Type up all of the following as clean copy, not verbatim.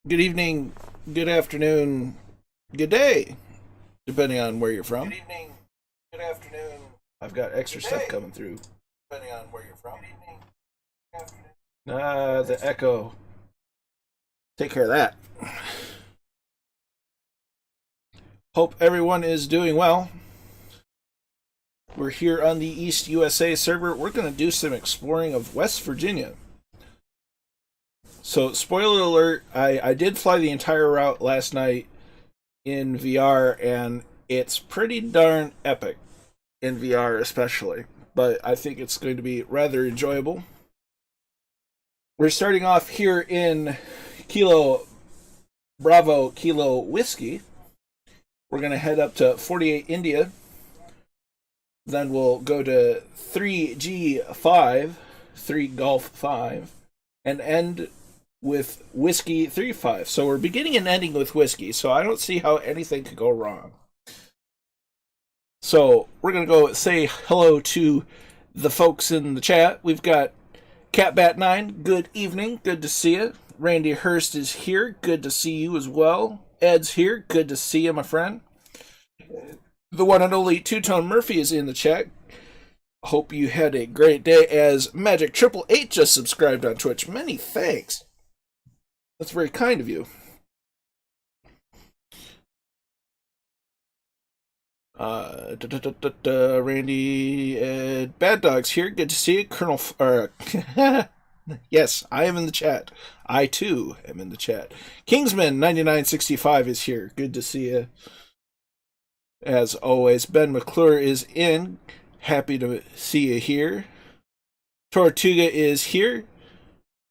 Good evening, good afternoon, good day, depending on where you're from. Good evening, good afternoon. I've got extra stuff coming through. Depending on where you're from. Good evening, good afternoon. The echo. Take care of that. Hope everyone is doing well. We're here on the East USA server. We're going to do some exploring of West Virginia. So, spoiler alert, I did fly the entire route last night in VR, and it's pretty darn epic in VR especially. But I think it's going to be rather enjoyable. We're starting off here in Kilo Bravo Kilo Whiskey. We're going to head up to 48 India. Then we'll go to 3G5, 3 Golf 5, and end with Whiskey 35. So we're beginning and ending with Whiskey, so I don't see how anything could go wrong. So we're going to go say hello to the folks in the chat. We've got CatBat9, good evening, good to see you. Randy Hurst is here, good to see you as well. Ed's here, good to see you, my friend. The one and only Two-Tone Murphy is in the chat. Hope you had a great day, as Magic 888 just subscribed on Twitch. Many thanks. That's very kind of you. Randy, Bad Dog's here. Good to see you, Colonel. Yes, I am in the chat. I too am in the chat. Kingsman 9965 is here. Good to see you. As always, Ben McClure is in. Happy to see you here. Tortuga is here.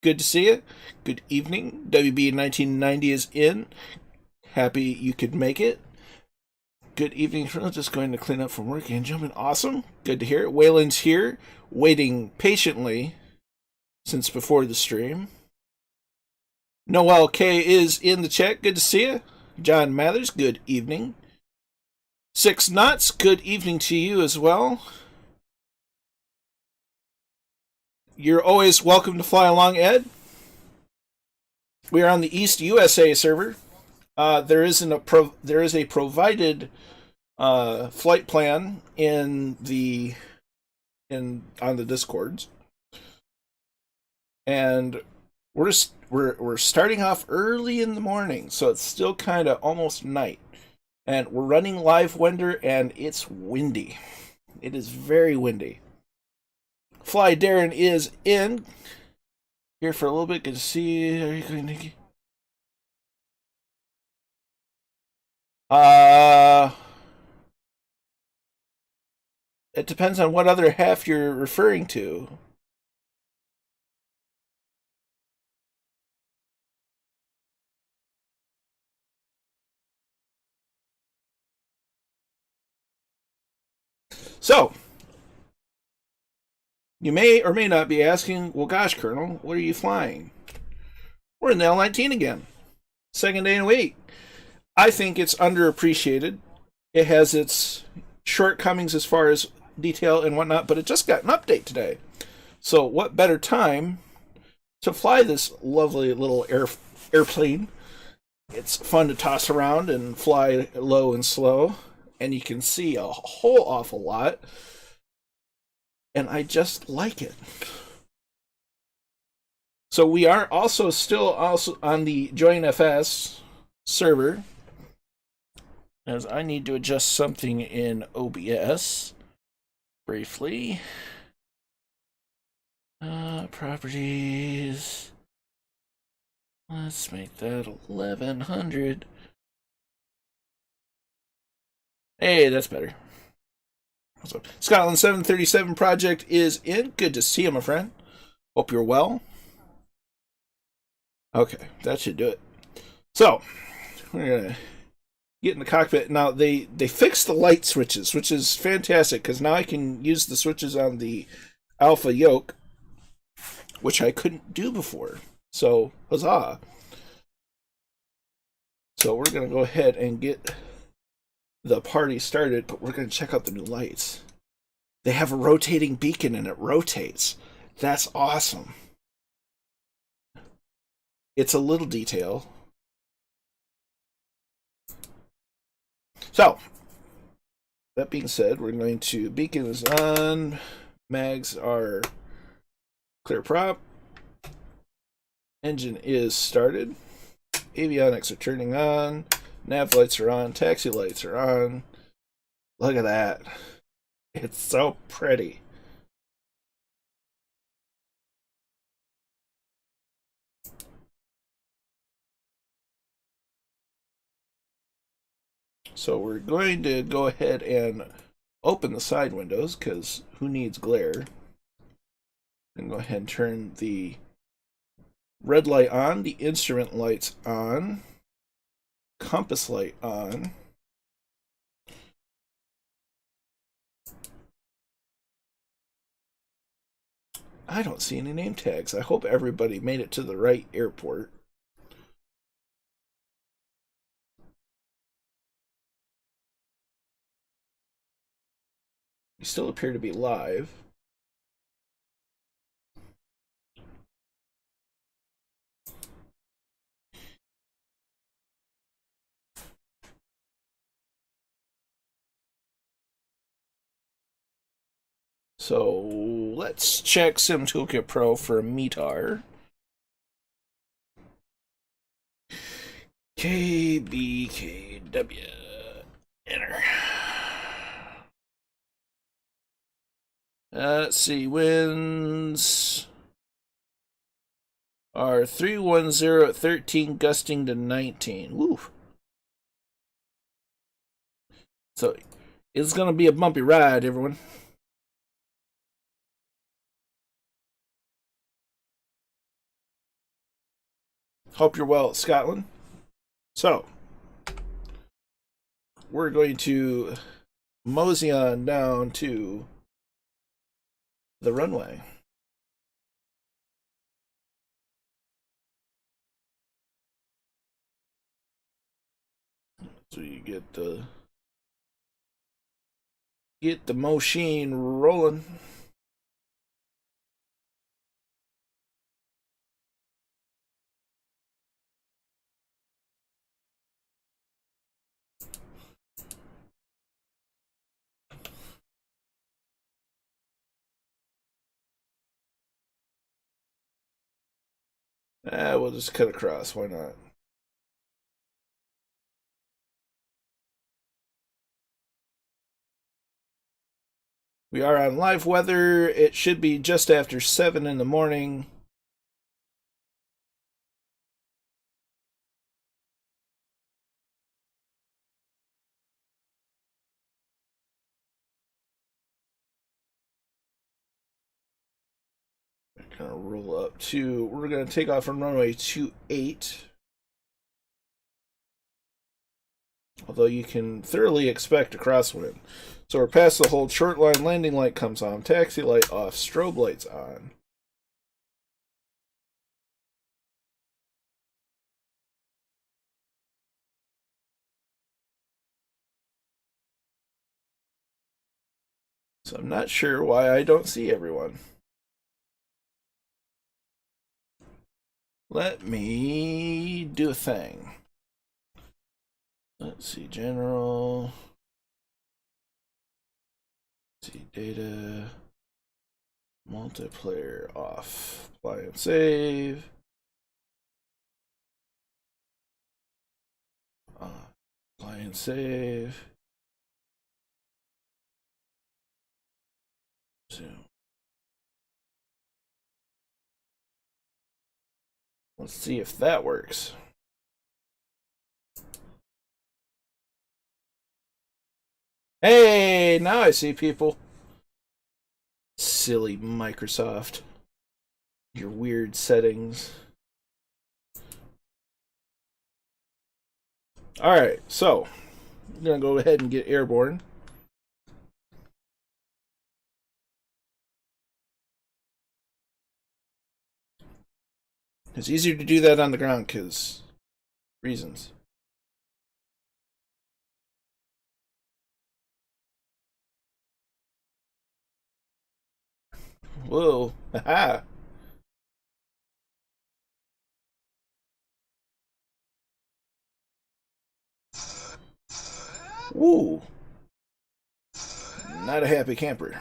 Good to see you. Good evening. WB1990 is in. Happy you could make it. Good evening. Just going to clean up from work and jumping. Awesome. Good to hear it. Waylon's here, waiting patiently since before the stream. Noel K is in the chat. Good to see you. John Mathers, good evening. 6 Knots, good evening to you as well. You're always welcome to fly along, Ed. We are on the East USA server. There is a provided flight plan on the Discords, and we're starting off early in the morning, so it's still kind of almost night, and we're running live Wender, and it's windy. It is very windy. Fly Darren is in here for a little bit. Good to see you. Are you going, Nikki? It depends on what other half you're referring to. So, you may or may not be asking, well, gosh, Colonel, what are you flying? We're in the L-19 again. Second day in a week. I think it's underappreciated. It has its shortcomings as far as detail and whatnot, but it just got an update today. So what better time to fly this lovely little airplane? It's fun to toss around and fly low and slow, and you can see a whole awful lot. And I just like it. So we are still on the JoinFS server, as I need to adjust something in OBS briefly. Properties. Let's make that 1100. Hey, that's better. So, Scotland 737 project is in. Good to see you, my friend. Hope you're well. Okay, that should do it. So, we're gonna get in the cockpit. Now, they fixed the light switches, which is fantastic, because now I can use the switches on the Alpha yoke, which I couldn't do before. So, huzzah. So, we're going to go ahead and get the party started, but we're going to check out the new lights. They have a rotating beacon, and it rotates. That's awesome. It's a little detail, So, that being said, we're going to, beacon is on, mags are clear prop, engine is started, avionics are turning on, nav lights are on, taxi lights are on. Look at that. It's so pretty. So we're going to go ahead and open the side windows, because who needs glare? And go ahead and turn the red light on, the instrument lights on, compass light on. I don't see any name tags. I hope everybody made it to the right airport. We still appear to be live. So let's check Sim Toolkit Pro for a METAR. KBKW. Enter. Let's see, winds are 310 at 13, gusting to 19. Woo. So it's going to be a bumpy ride, everyone. Hope you're well, Scotland. So we're going to mosey on down to the runway. So you get the machine rolling. We'll just cut across. Why not? We are on live weather. It should be just after 7 in the morning. We're going to roll up to, we're going to take off from runway 28. Although you can thoroughly expect a crosswind. So we're past the hold. Short line landing light comes on. Taxi light off. Strobe lights on. So I'm not sure why I don't see everyone. Let me do a thing. Let's see, general. Let's see, data. Multiplayer off. Apply and save. Apply and save. Zoom. Let's see if that works. Hey, now I see people. Silly Microsoft. Your weird settings. Alright, so I'm going to go ahead and get airborne. It's easier to do that on the ground because reasons. Whoa. Haha. Ooh, not a happy camper.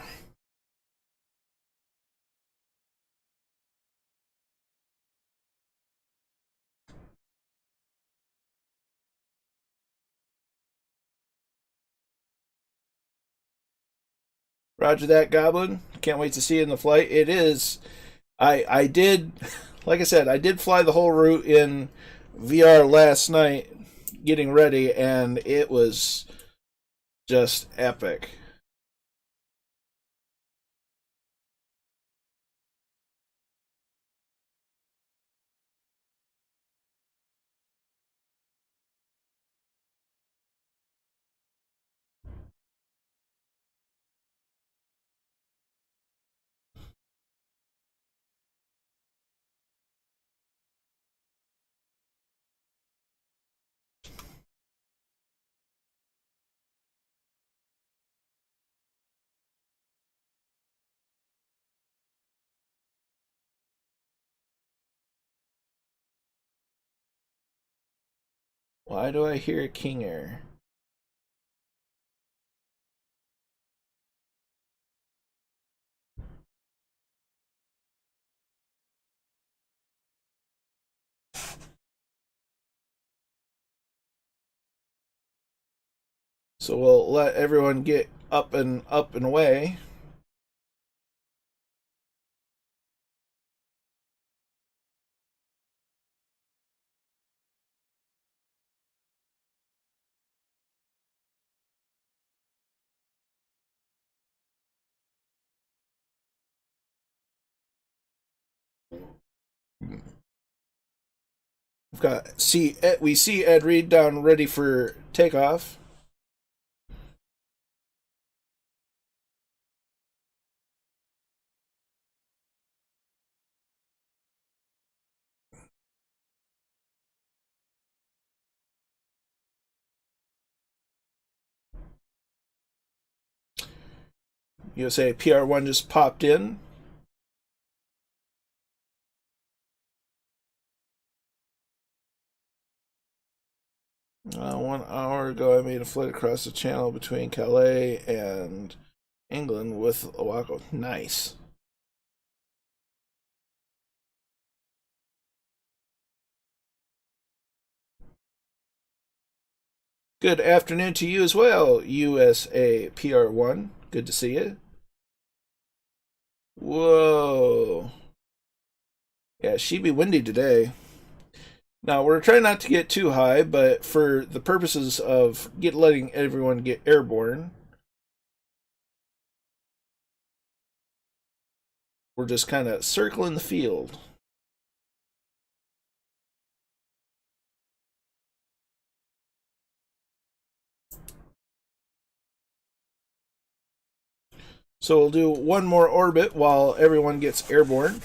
Roger that, Goblin. Can't wait to see you in the flight. It is. I did, like I said, I did fly the whole route in VR last night, getting ready, and it was just epic. Why do I hear a King Air? So we'll let everyone get up and away. We see Ed Reed down ready for takeoff. USA PR1 just popped in. One hour ago, I made a flight across the channel between Calais and England with Oahu. Nice. Good afternoon to you as well, USA PR1. Good to see you. Whoa. Yeah, she be windy today. Now, we're trying not to get too high, but for the purposes of letting everyone get airborne, we're just kind of circling the field. So we'll do one more orbit while everyone gets airborne.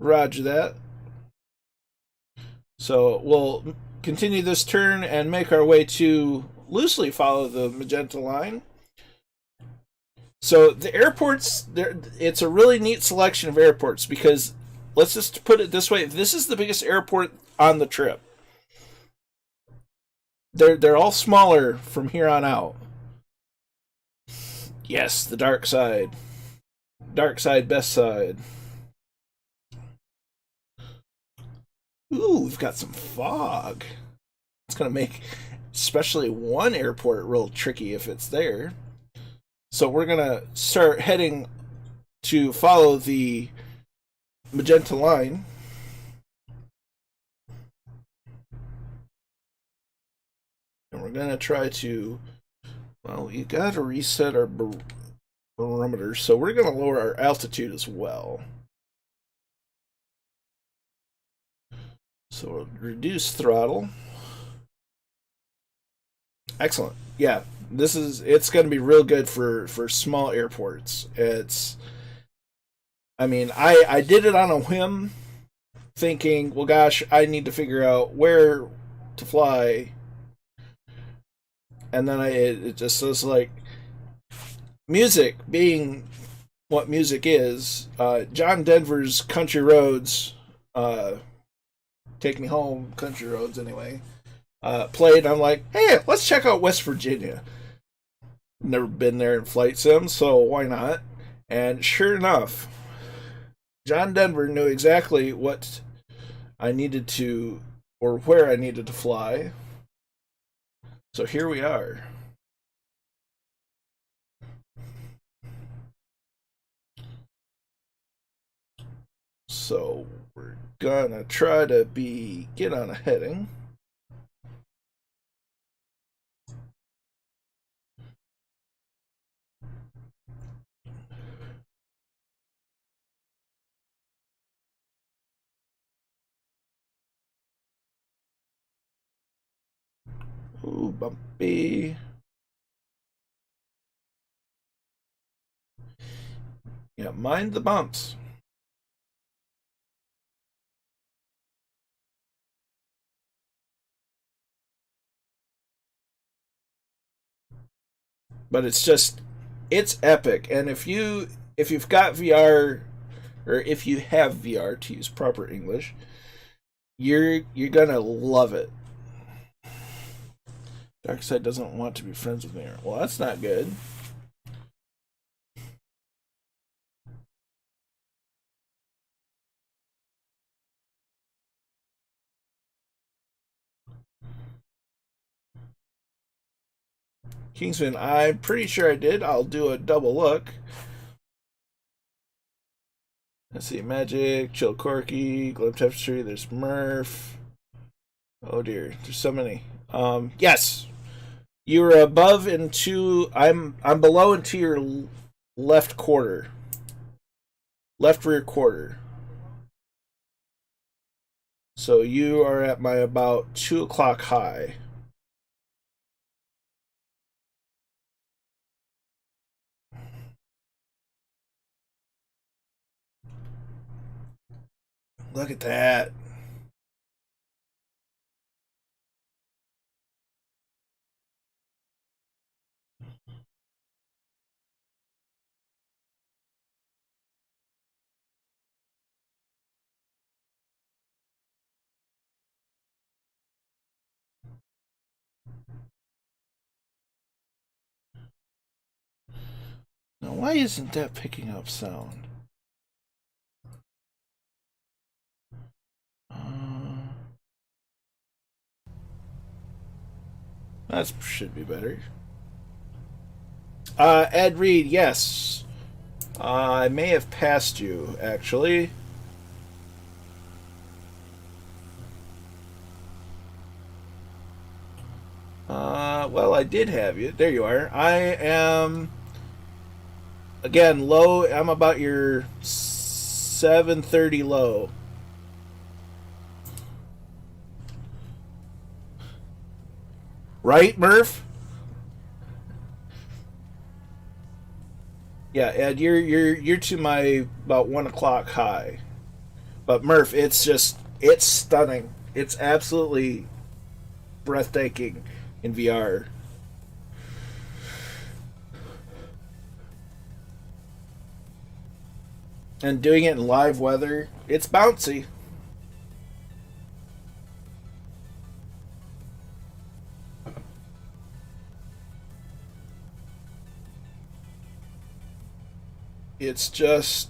Roger that. So we'll continue this turn and make our way to loosely follow the magenta line. So the airports, it's a really neat selection of airports because let's just put it this way: this is the biggest airport on the trip. They're all smaller from here on out. Yes, the dark side, best side. Ooh, we've got some fog. It's gonna make especially one airport real tricky if it's there. So we're gonna start heading to follow the magenta line. And we're gonna try to, well, we gotta reset our barometer, so we're gonna lower our altitude as well. So we'll reduce throttle. Excellent. Yeah, it's going to be real good for small airports. I mean, I did it on a whim, thinking, well, gosh, I need to figure out where to fly, and then it just was like, music being what music is. John Denver's Country Roads, Take Me Home, Country Roads anyway, played. I'm like, hey, let's check out West Virginia. Never been there in flight sim, so why not? And sure enough, John Denver knew exactly what I needed to, or where I needed to fly. So here we are. So we're gonna try to get on a heading. Ooh, bumpy. Yeah, mind the bumps. But it's epic. And if you've got VR, or if you have VR, to use proper English, you're gonna love it. Darkseid doesn't want to be friends with me. Well, that's not good. Kingsman, I'm pretty sure I did. I'll do a double look. Let's see, Magic, Chill Corky, Globe Tapestry, there's Murph. Oh dear, there's so many. Yes. You're above into I'm below into your left quarter. Left rear quarter. So you are at my about 2 o'clock high. Look at that. Now, why isn't that picking up sound? That should be better. Ed Reed, yes. I may have passed you, actually. Well, I did have you. There you are. I am, again, low. I'm about your 730 low. Right, Murph? Yeah, Ed, you're to my about 1 o'clock high. But Murph, it's stunning. It's absolutely breathtaking in VR. And doing it in live weather, it's bouncy. It's just,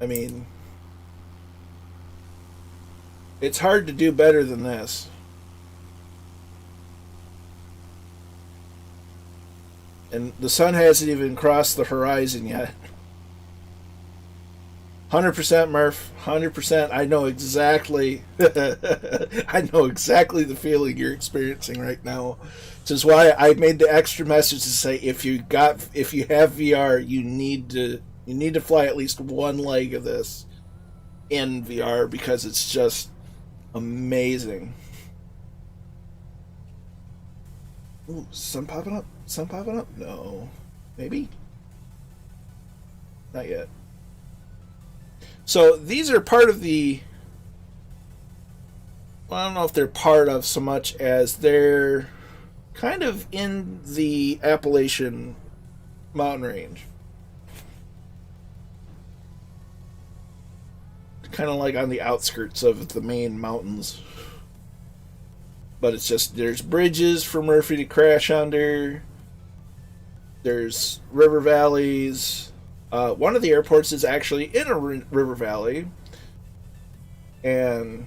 I mean, it's hard to do better than this. And the sun hasn't even crossed the horizon yet. 100% Murph, 100%. I know exactly I know exactly the feeling you're experiencing right now. Which is why I made the extra message to say if you have VR, you need to fly at least one leg of this in VR, because it's just Amazing. Ooh, sun popping up? Sun popping up? No. Maybe? Not yet. So these are part of the. Well, I don't know if they're part of so much as they're kind of in the Appalachian mountain range. Kind of like on the outskirts of the main mountains. But it's just, there's bridges for Murphy to crash under. There's river valleys. One of the airports is actually in a river valley. And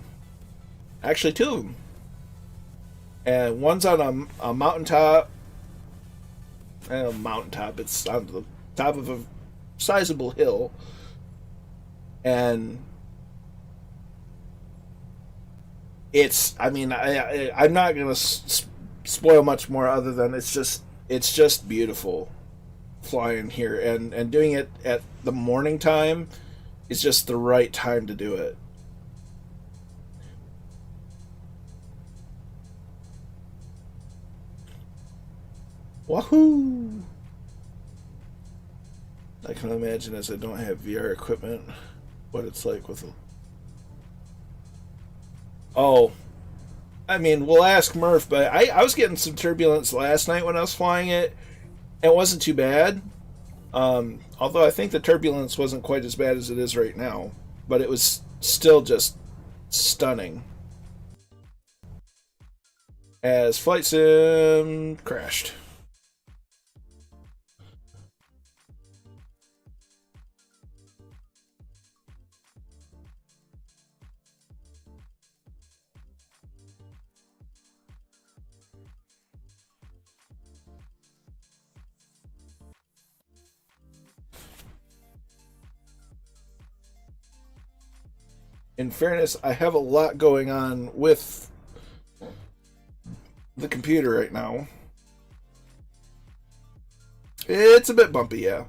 actually two of them. And one's on a mountaintop. Mountaintop, it's on the top of a sizable hill. And it's, I mean, I'm not going to spoil much more other than it's just beautiful flying here. And doing it at the morning time is just the right time to do it. Wahoo! I can imagine, as I don't have VR equipment, what it's like with a... Oh, I mean, we'll ask Murph, but I was getting some turbulence last night when I was flying it. It wasn't too bad. Although I think the turbulence wasn't quite as bad as it is right now. But it was still just stunning. As Flight Sim crashed. In fairness, I have a lot going on with the computer right now. It's a bit bumpy, yeah.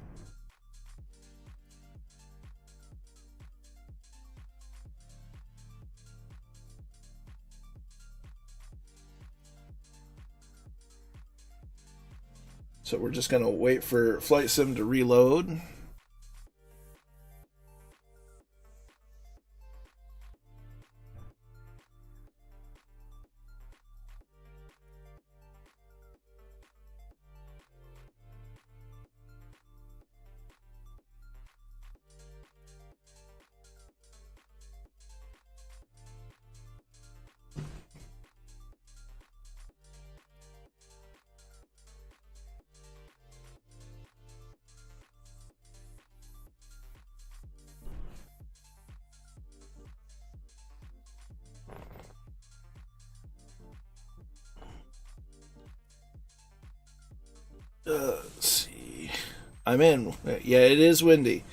So we're just going to wait for Flight Sim to reload. Let's see. I'm in. Yeah, it is windy.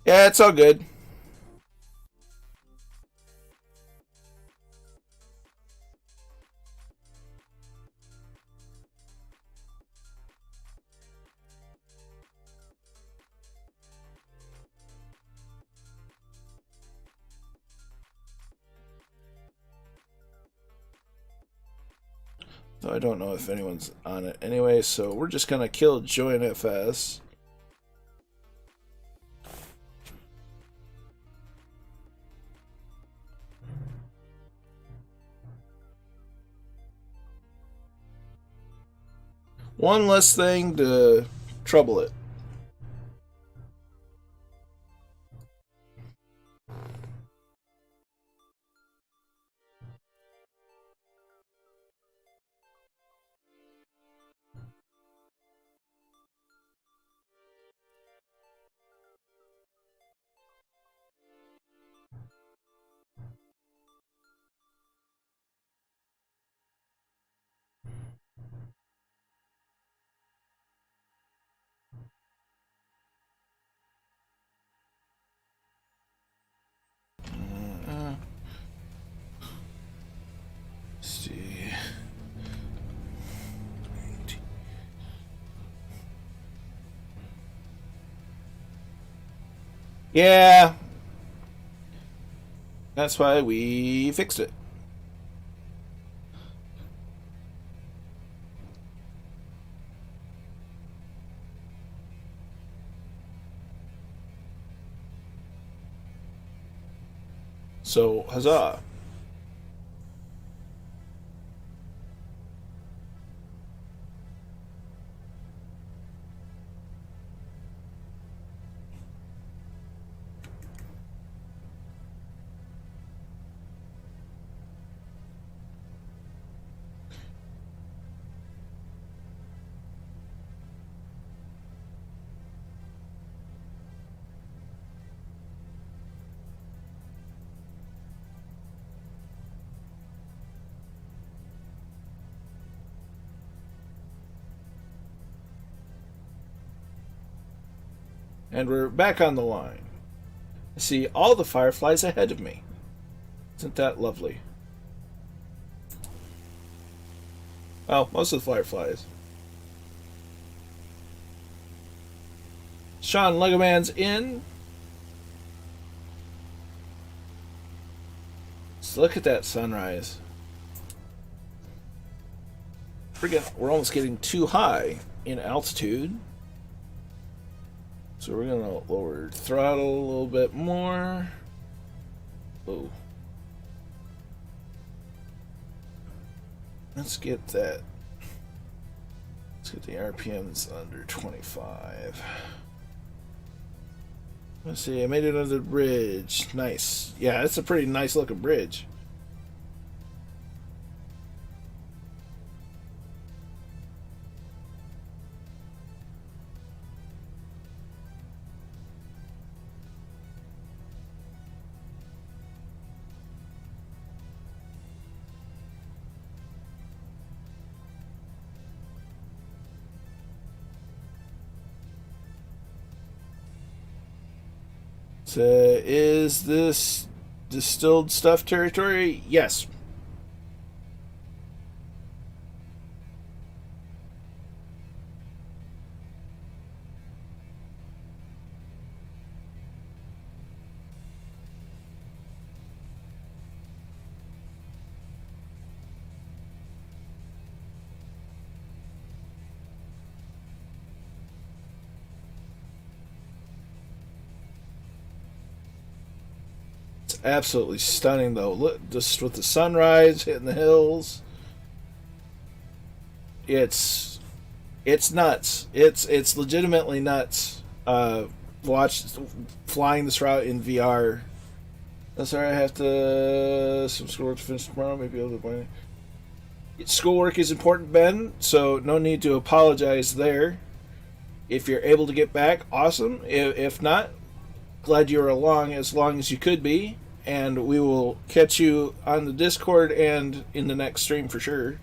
Yeah, it's all good. So I don't know if anyone's on it anyway, so we're just going to kill JoinFS. One less thing to trouble it. Yeah, that's why we fixed it. So, huzzah. And we're back on the line. I see all the fireflies ahead of me. Isn't that lovely? Well, most of the fireflies. Sean Legoman's in. Let's look at that sunrise. We're almost getting too high in altitude. So we're going to lower throttle a little bit more. Oh. Let's get that. Let's get the RPMs under 25. Let's see, I made it under the bridge. Nice. Yeah, it's a pretty nice looking bridge. So, is this distilled stuff territory? Yes. Absolutely stunning, though. Look, just with the sunrise hitting the hills, it's nuts. It's legitimately nuts. Watch flying this route in VR. That's all right. I have to some schoolwork to finish tomorrow. Maybe able to. Schoolwork is important, Ben. So no need to apologize there. If you're able to get back, awesome. If not, glad you were along as long as you could be. And we will catch you on the Discord and in the next stream for sure.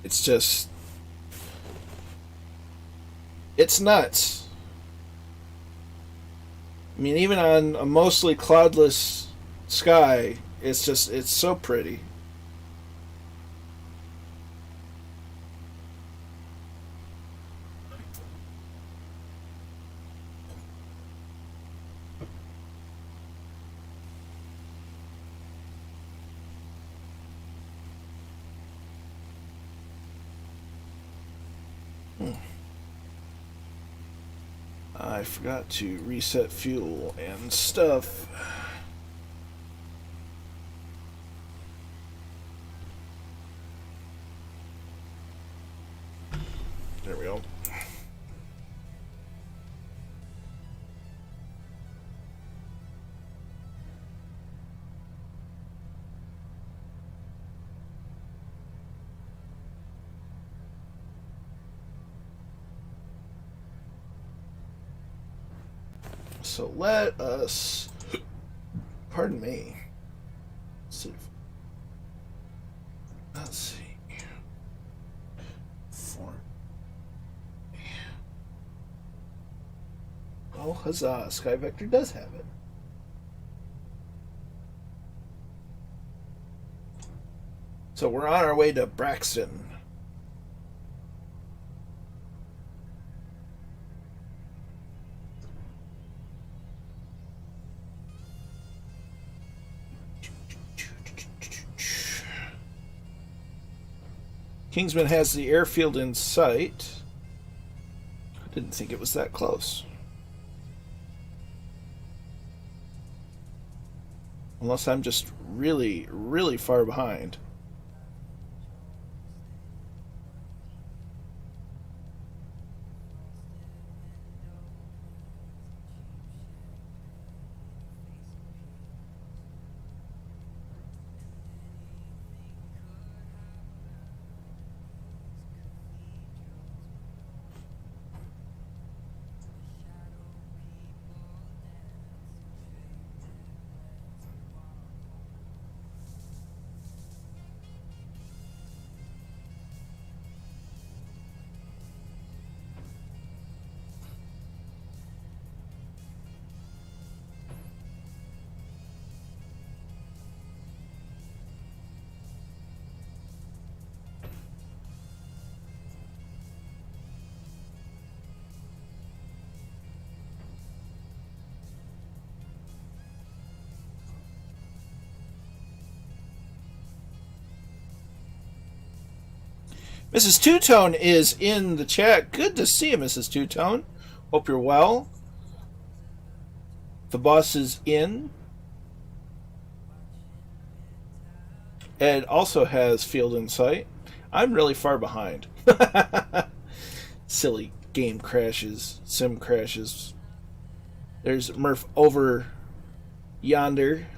It's just, it's nuts. I mean, even on a mostly cloudless sky, it's so pretty. I forgot to reset fuel and stuff. There we go. So let us, pardon me. Let's see. Oh, huzzah! Sky Vector does have it. So we're on our way to Braxton. Kingsman has the airfield in sight. I didn't think it was that close. Unless I'm just really, really far behind. Mrs. Two-Tone is in the chat. Good to see you, Mrs. Two-Tone. Hope you're well. The boss is in. Ed also has field in sight. I'm really far behind. Silly game crashes, sim crashes. There's Murph over yonder.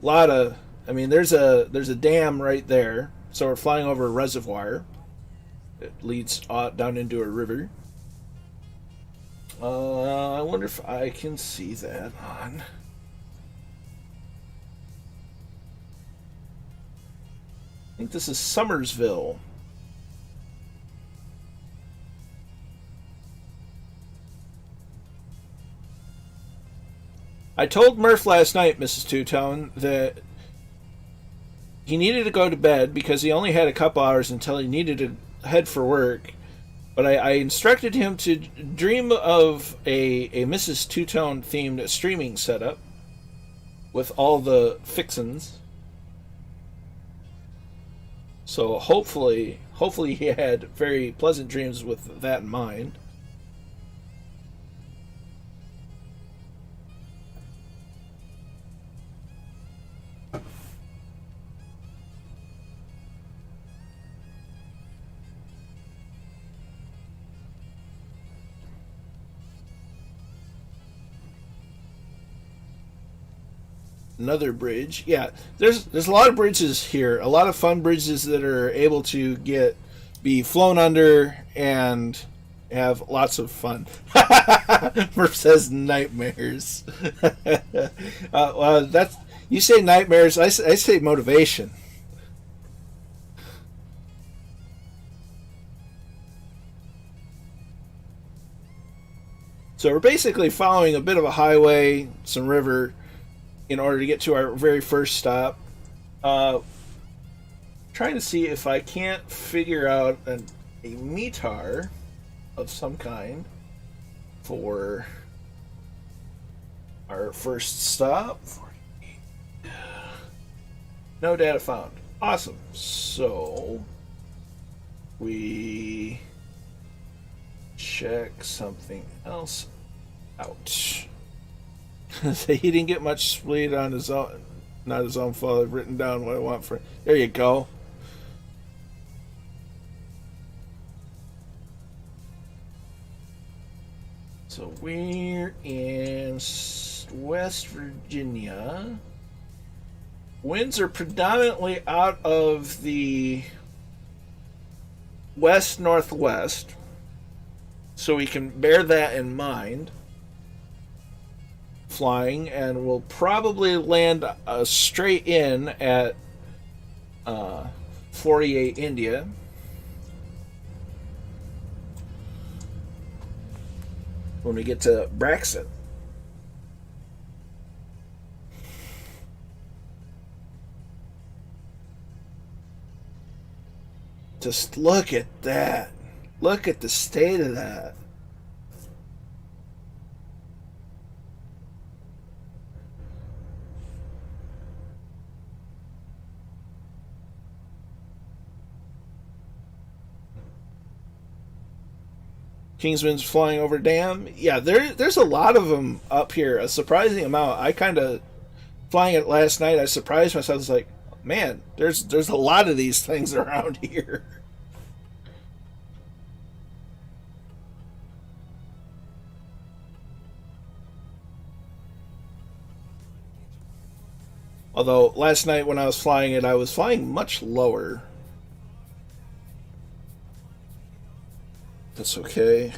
There's a dam right there. So we're flying over a reservoir. It leads down into a river. I wonder if I can see that on. I think this is Summersville. I told Murph last night, Mrs. Two-Tone, that he needed to go to bed because he only had a couple hours until he needed to head for work. But I instructed him to dream of a Mrs. Two-Tone themed streaming setup with all the fixins. So hopefully he had very pleasant dreams with that in mind. Another bridge. Yeah, there's a lot of bridges here. A lot of fun bridges that are able to be flown under and have lots of fun. Murph says nightmares. That's, you say nightmares. I say motivation. So we're basically following a bit of a highway, some river, in order to get to our very first stop. Trying to see if I can't figure out a METAR of some kind for our first stop. No data found. Awesome. So we check something else out. He didn't get much split on his own, not his own fault. I've written down what I want for. There you go. So we're in West Virginia. Winds are predominantly out of the west-northwest, so we can bear that in mind. flying, and we'll probably land straight in at 48 India. When we get to Braxton. Just look at that. Look at the state of that. Kingsman's flying over dam. Yeah, there's a lot of them up here. A surprising amount. I kind of flying it last night. I surprised myself. I was like, man, there's a lot of these things around here. Although last night when I was flying it, I was flying much lower. That's okay.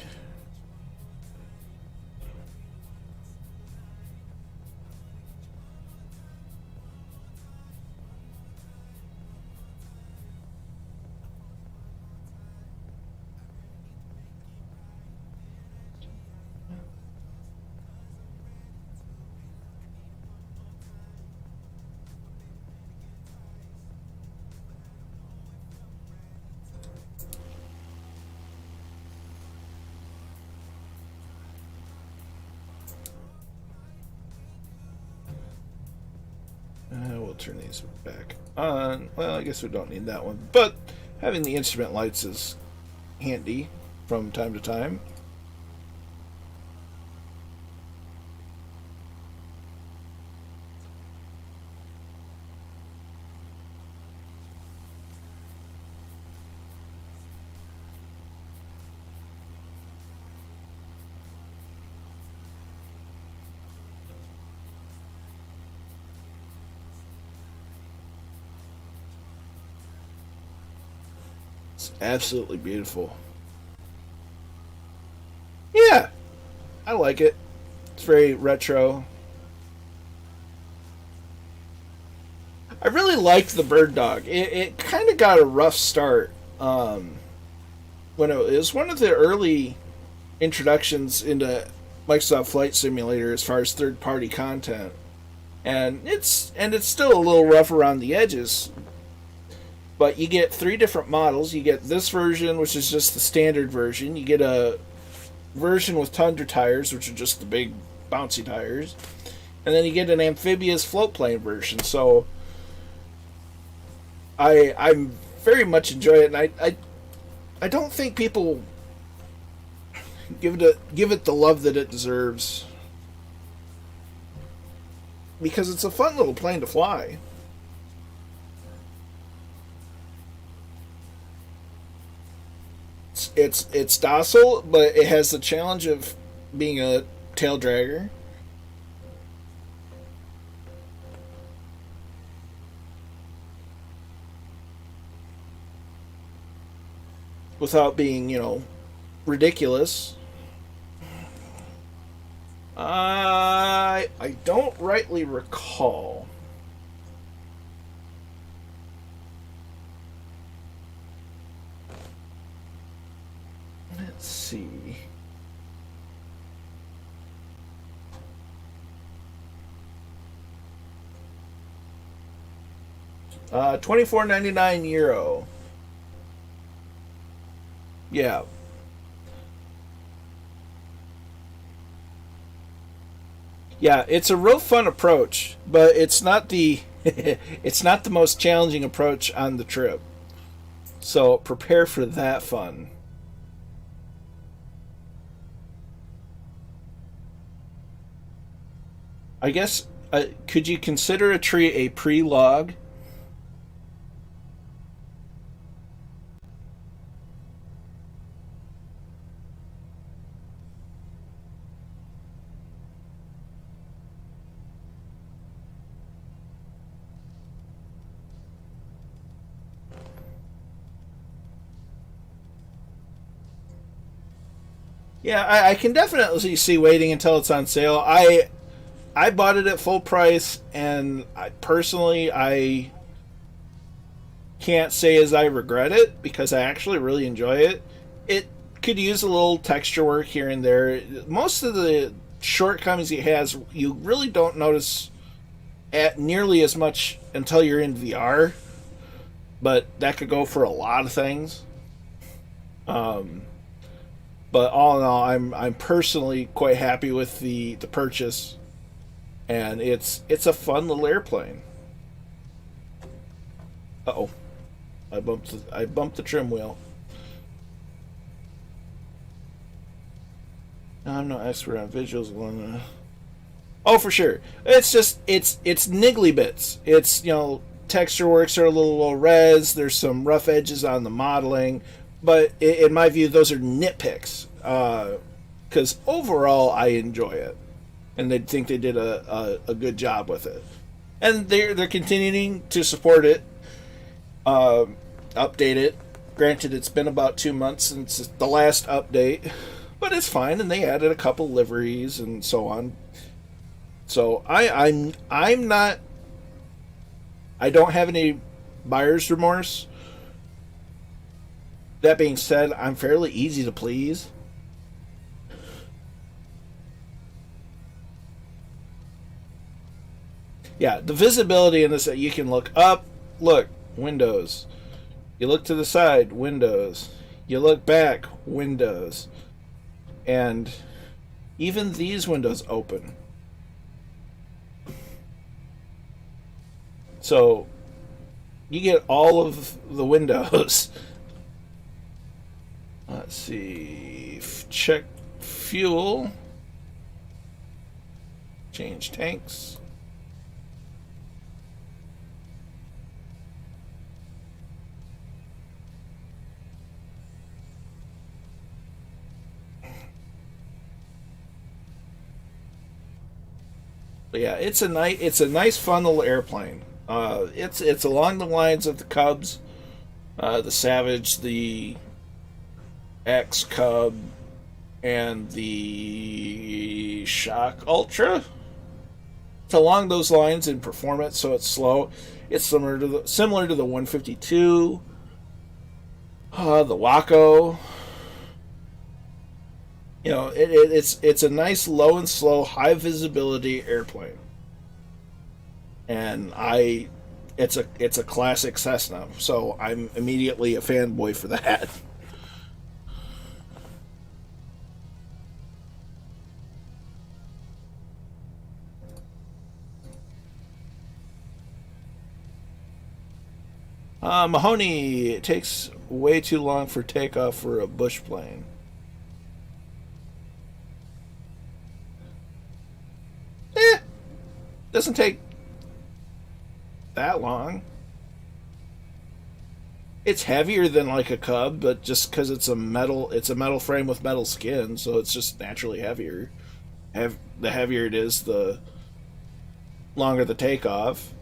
We'll turn these back on. Well, I guess we don't need that one, but having the instrument lights is handy from time to time. It's absolutely beautiful. Yeah, I like it. It's very retro. I really liked the Bird Dog. It kind of got a rough start when it was one of the early introductions into Microsoft Flight Simulator as far as third-party content, and it's still a little rough around the edges. But you get 3 different models. You get this version, which is just the standard version. You get a version with Tundra tires, which are just the big bouncy tires, and then you get an amphibious float plane version. So I very much enjoy it, and I don't think people give it the love that it deserves, because it's a fun little plane to fly. It's docile, but it has the challenge of being a tail dragger. Without being, ridiculous. I don't rightly recall. Let's see. €24.99. Yeah. Yeah, it's a real fun approach, but it's not the it's not the most challenging approach on the trip. So prepare for that fun. I guess could you consider a tree a pre-log? Yeah, I can definitely see waiting until it's on sale. I bought it at full price, and I can't say as I regret it because I actually really enjoy it. It could use a little texture work here and there. Most of the shortcomings it has, you really don't notice at nearly as much until you're in VR, but that could go for a lot of things. But all in all, I'm personally quite happy with the purchase, and it's a fun little airplane. Uh-oh. I bumped the trim wheel. I'm not expert on visuals. Oh, for sure. It's just it's niggly bits. It's, texture works are a little low res. There's some rough edges on the modeling, but in my view, those are nitpicks. Because overall, I enjoy it, and they think they did a good job with it, and they're continuing to support it. Update it. Granted, it's been about 2 months since the last update, but it's fine, and they added a couple liveries and so on. So I'm not. I don't have any buyer's remorse. That being said, I'm fairly easy to please. Yeah, the visibility in this, you can look up, look, windows. You look to the side, windows. You look back, windows. And even these windows open. So you get all of the windows. Let's see. Check fuel. Change tanks. But yeah, it's a nice fun little airplane. It's along the lines of the Cubs, the Savage, the X Cub, and the Shock Ultra. It's along those lines in performance, so it's slow. It's similar to the 152, the Waco. It's a nice low and slow, high visibility airplane, and it's a classic Cessna, so I'm immediately a fanboy for that. Mahoney, it takes way too long for takeoff for a bush plane. Doesn't take that long. It's heavier than like a Cub, but just because it's a metal frame with metal skin, so it's just naturally heavier. The heavier it is, the longer the takeoff.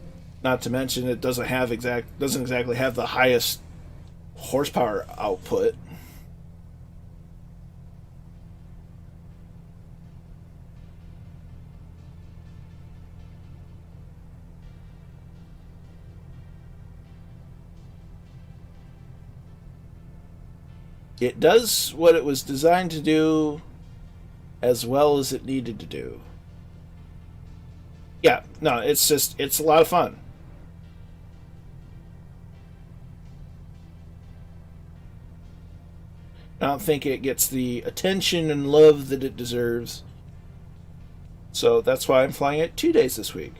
Not to mention, it doesn't exactly have the highest horsepower output. It does what it was designed to do as well as it needed to do. Yeah, no, it's a lot of fun. I don't think it gets the attention and love that it deserves. So that's why I'm flying it 2 days this week.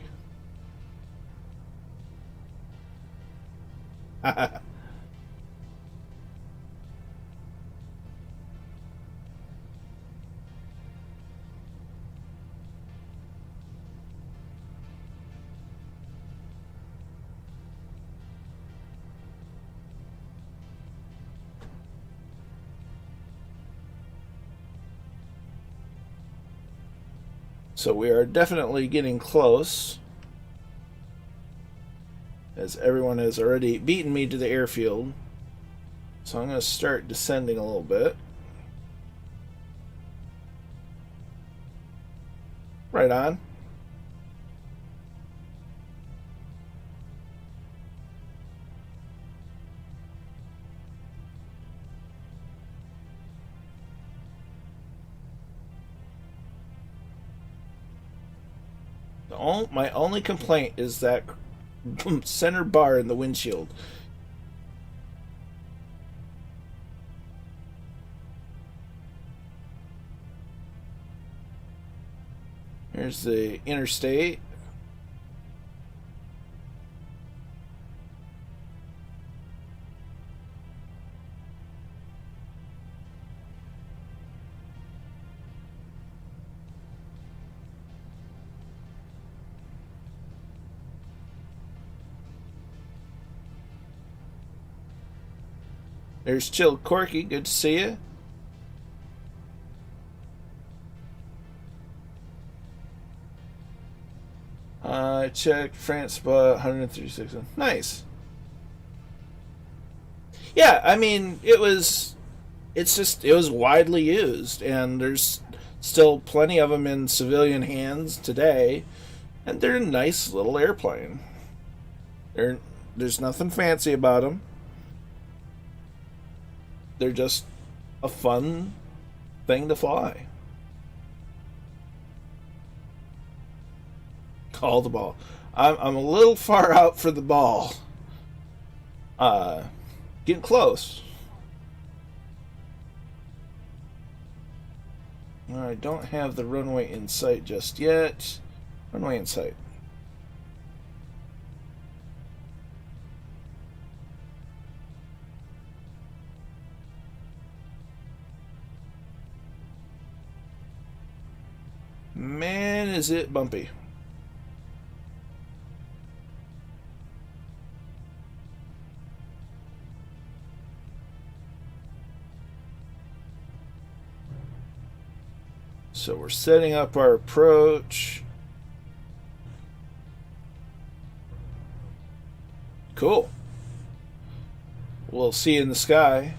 So we are definitely getting close, as everyone has already beaten me to the airfield. So I'm going to start descending a little bit. Right on. My only complaint is that center bar in the windshield. Here's the interstate. There's Chill Corky. Good to see you. I checked France spot 136. Nice. Yeah, I mean, it was widely used, and there's still plenty of them in civilian hands today, and they're a nice little airplane. There's nothing fancy about them. They're just a fun thing to fly. Call the ball. I'm a little far out for the ball. Getting close. I don't have the runway in sight just yet. Runway in sight. Man, is it bumpy. So we're setting up our approach. Cool. We'll see you in the sky.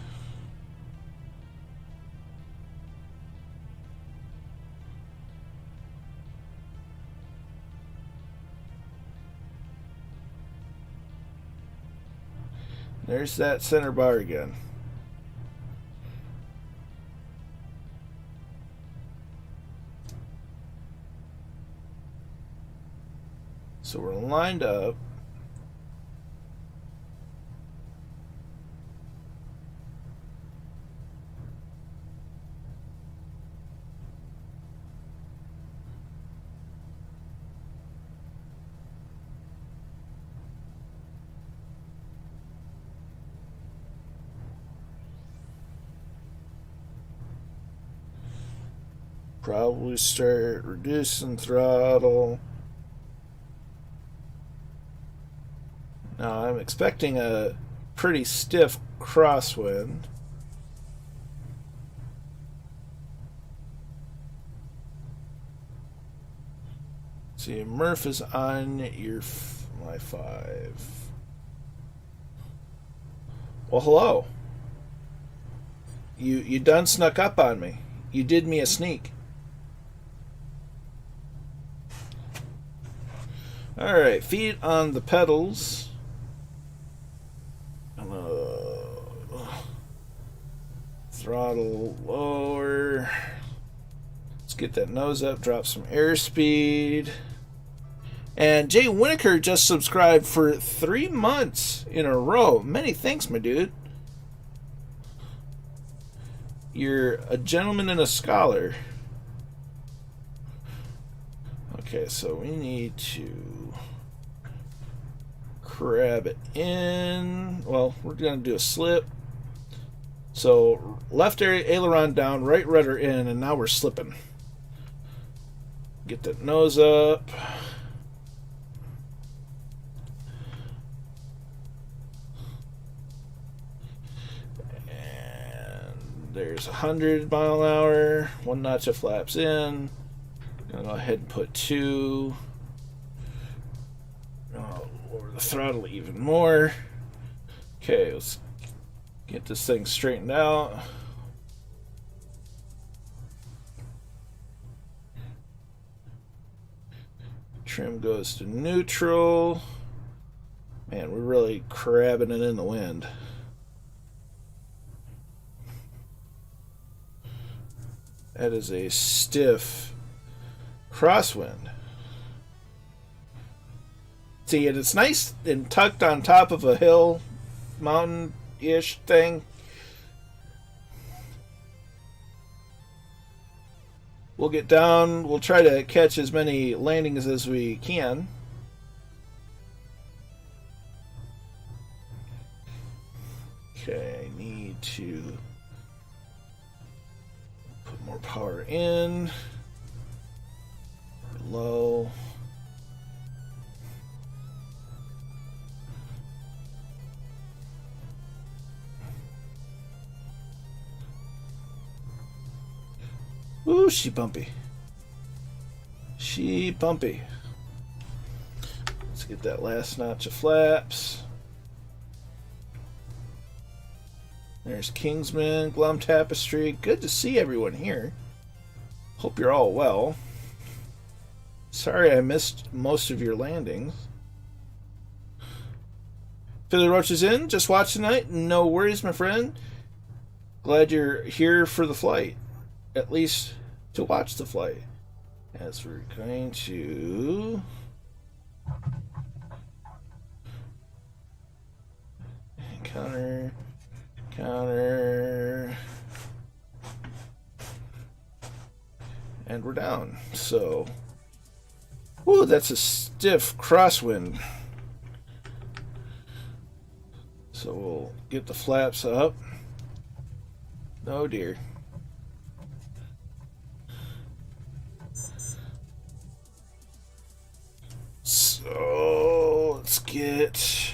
There's that center bar again. So we're lined up. Probably start reducing throttle. Now I'm expecting a pretty stiff crosswind. See, Murph is on your my 5. Well, hello. You done snuck up on me. You did me a sneak. Alright, feet on the pedals. Throttle lower. Let's get that nose up, drop some airspeed. And Jay Winokur just subscribed for 3 months in a row. Many thanks, my dude. You're a gentleman and a scholar. Okay, so we need to crab it in. Well, we're going to do a slip. So left aileron down, right rudder in, and now we're slipping. Get that nose up. And there's 100 mile an hour. 1 notch of flaps in. Gonna go ahead and put 2. Lower the throttle even more. Okay, let's get this thing straightened out. Trim goes to neutral. Man, we're really crabbing it in the wind. That is a stiff crosswind. See, and it's nice and tucked on top of a hill, mountain-ish thing. We'll get down. We'll try to catch as many landings as we can. Okay, I need to put more power in. Low. Ooh, she bumpy. She bumpy. Let's get that last notch of flaps. There's Kingsman, Glum Tapestry. Good to see everyone here. Hope you're all well. Sorry I missed most of your landings. Philly Roach is in. Just watch tonight. No worries, my friend. Glad you're here for the flight. At least to watch the flight. As we're going to... Counter... And we're down. So, ooh, that's a stiff crosswind. So we'll get the flaps up. Oh dear. So let's get...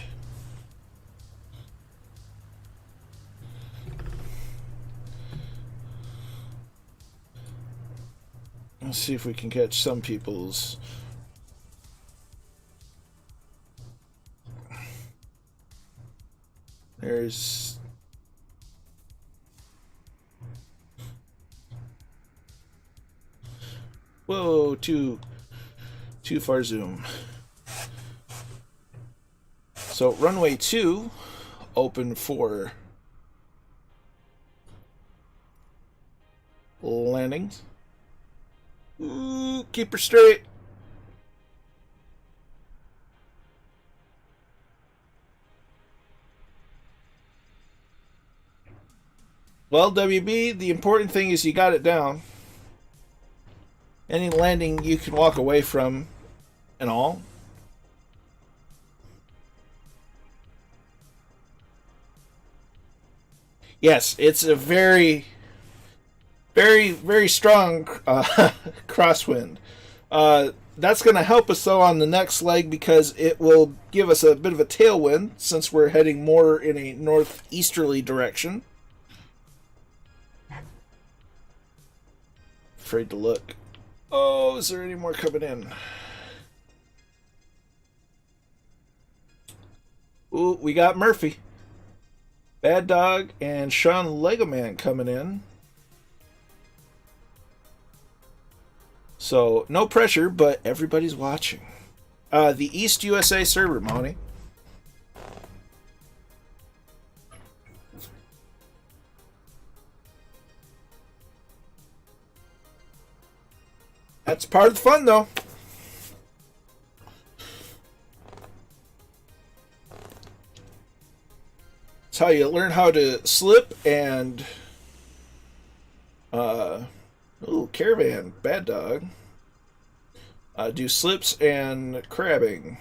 Let's see if we can catch some people's... There's... Whoa, too far zoom. So runway 2 open for landings. Ooh, keep her straight. Well, WB, the important thing is you got it down. Any landing you can walk away from and all. Yes, it's a very strong crosswind. That's going to help us though on the next leg because it will give us a bit of a tailwind since we're heading more in a northeasterly direction. Afraid to look. Oh, is there any more coming in? Ooh, we got Murphy, Bad Dog, and Sean Lego Man coming in. So, no pressure, but everybody's watching. The East USA server, Monty. That's part of the fun, though. It's how you learn how to slip and... ooh, Caravan, Bad Dog. Do slips and crabbing.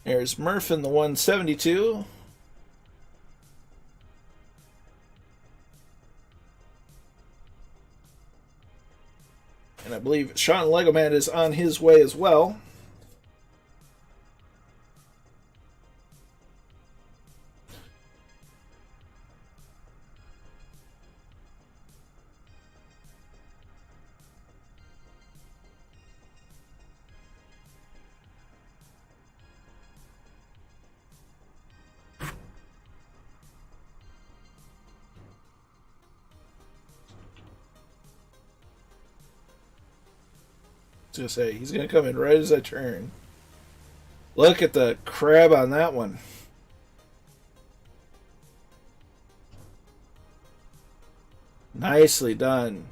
There's Murph in the 172. And I believe Sean Legoman is on his way as well. I was gonna say, he's gonna come in right as I turn. Look at the crab on that one. Nicely done.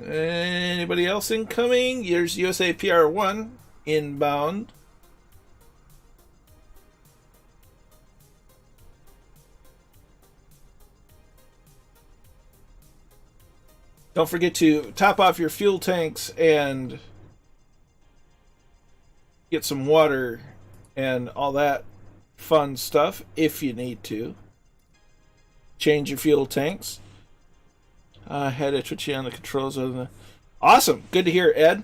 Anybody else incoming? Here's USA PR1 inbound. Don't forget to top off your fuel tanks and get some water and all that fun stuff if you need to. Change your fuel tanks. I had it twitchy on the controls of the... Awesome. Good to hear, Ed.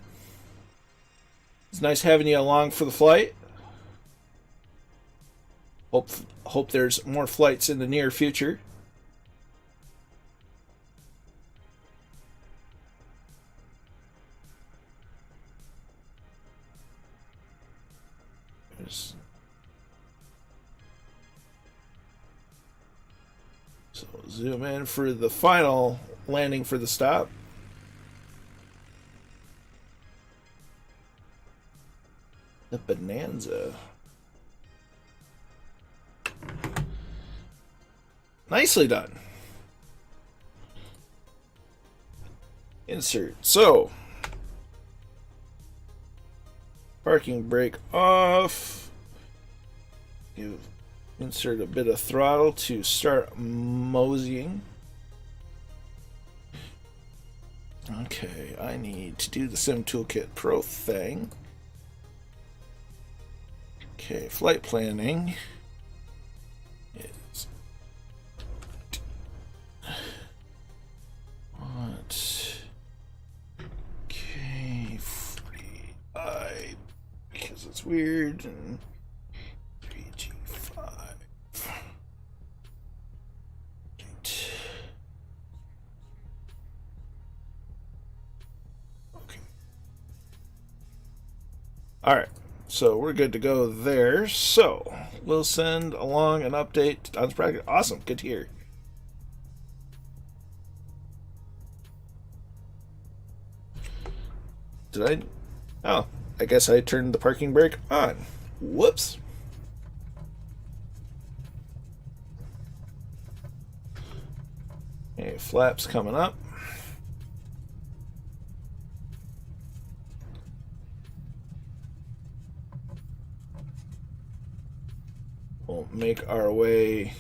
It's nice having you along for the flight. Hope there's more flights in the near future. So zoom in for the final landing for the stop. The Bonanza. Nicely done. Insert. So, parking brake off. Insert a bit of throttle to start moseying. Okay, I need to do the Sim Toolkit Pro thing. Okay, flight planning is what? Okay, free I because it's weird and 3G5. Okay. All right. So we're good to go there. So we'll send along an update on this project. Awesome. Good to hear. Did I? Oh, I guess I turned the parking brake on. Whoops. Okay, flaps coming up. We'll make our way.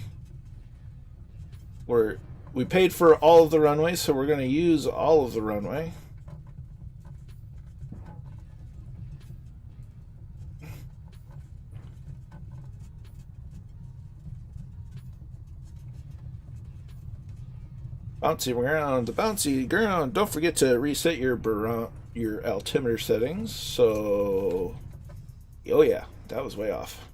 We paid for all of the runway, so we're going to use all of the runway. Bouncy ground, bouncy ground. Don't forget to reset your altimeter settings. So, oh yeah, that was way off.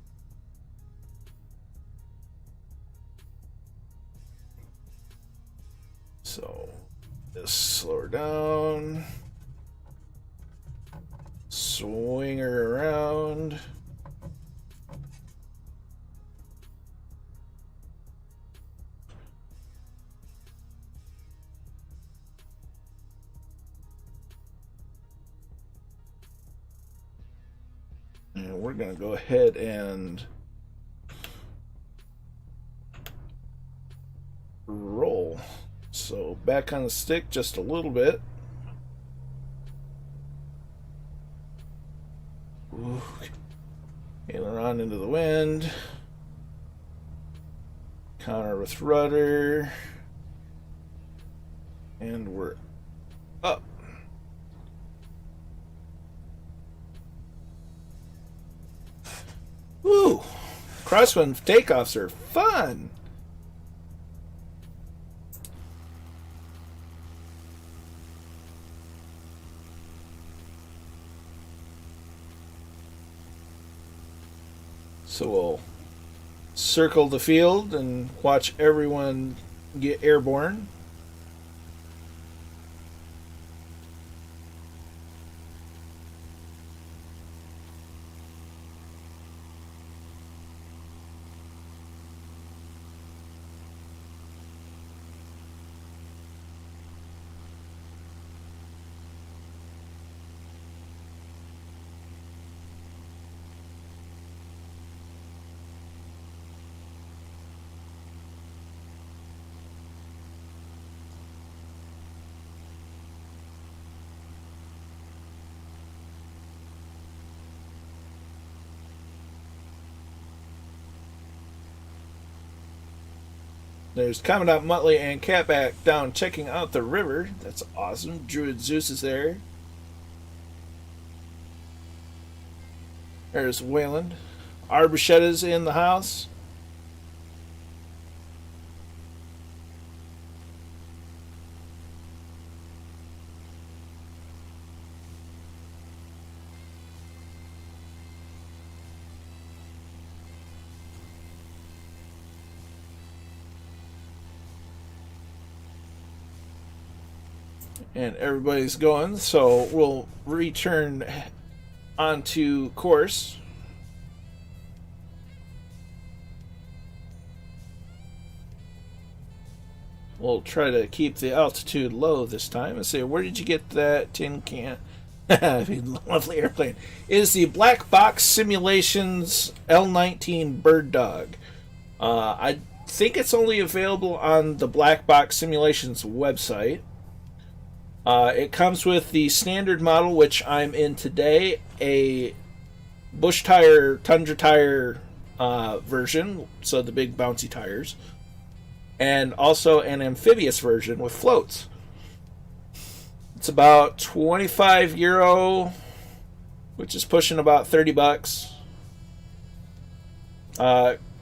So, just slow her down. Swing her around. And we're going to go ahead and roll. So back on the stick just a little bit. Ooh. Ailer on into the wind. Counter with rudder. And we're up. Woo! Crosswind takeoffs are fun! So we'll circle the field and watch everyone get airborne. There's Commandant Muttley and Catback down checking out the river. That's awesome. Druid Zeus is there. There's Wayland. Arbuchetta's in the house. And everybody's going, so we'll return onto course. We'll try to keep the altitude low this time and say, where did you get that tin can? Lovely airplane. It is the Black Box Simulations L-19 Bird Dog. I think it's only available on the Black Box Simulations website. It comes with the standard model, which I'm in today, a bush tire, tundra tire version, so the big bouncy tires, and also an amphibious version with floats. It's about €25, which is pushing about $30.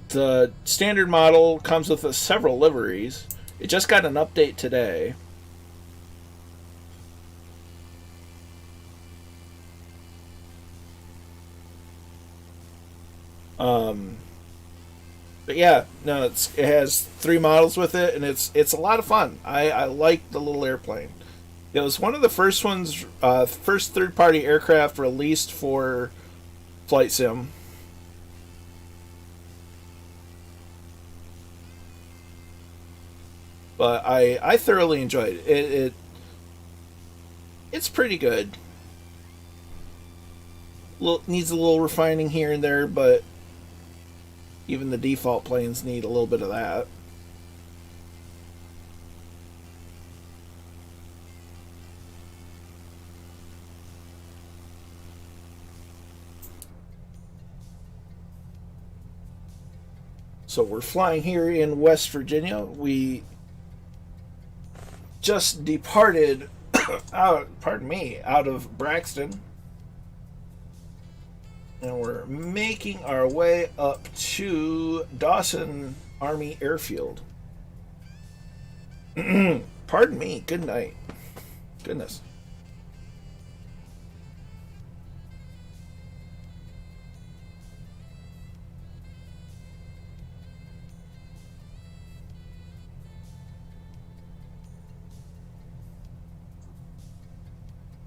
The standard model comes with several liveries. It just got an update today. But yeah, no, it has 3 models with it, and it's a lot of fun. I like the little airplane. It was one of the first ones, first third-party aircraft released for Flight Sim. But I thoroughly enjoyed it. It's pretty good. Needs a little refining here and there, but even the default planes need a little bit of that. So we're flying here in West Virginia. We just departed out of Braxton. And we're making our way up to Dawson Army Airfield. Pardon me. Good night. Goodness.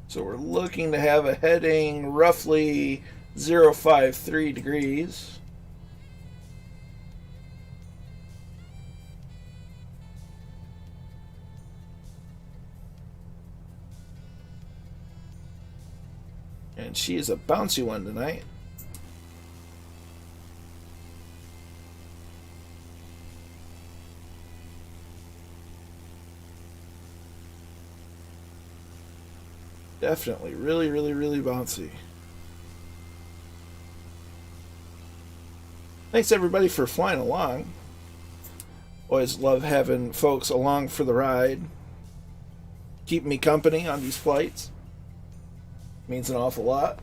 So we're looking to have a heading roughly 053 degrees. And she is a bouncy one tonight. Definitely really, really, really bouncy. Thanks everybody for flying along. Always love having folks along for the ride. Keep me company on these flights. Means an awful lot.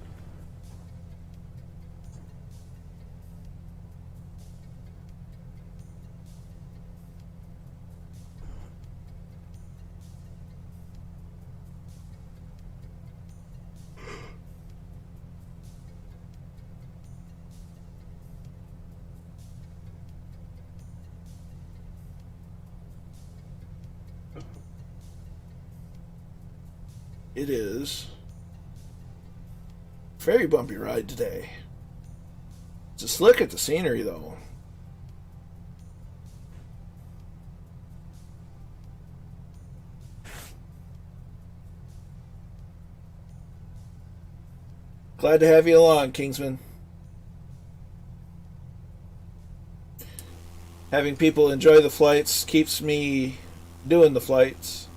It is a very bumpy ride today. Just look at the scenery though. Glad to have you along, Kingsman. Having people enjoy the flights keeps me doing the flights.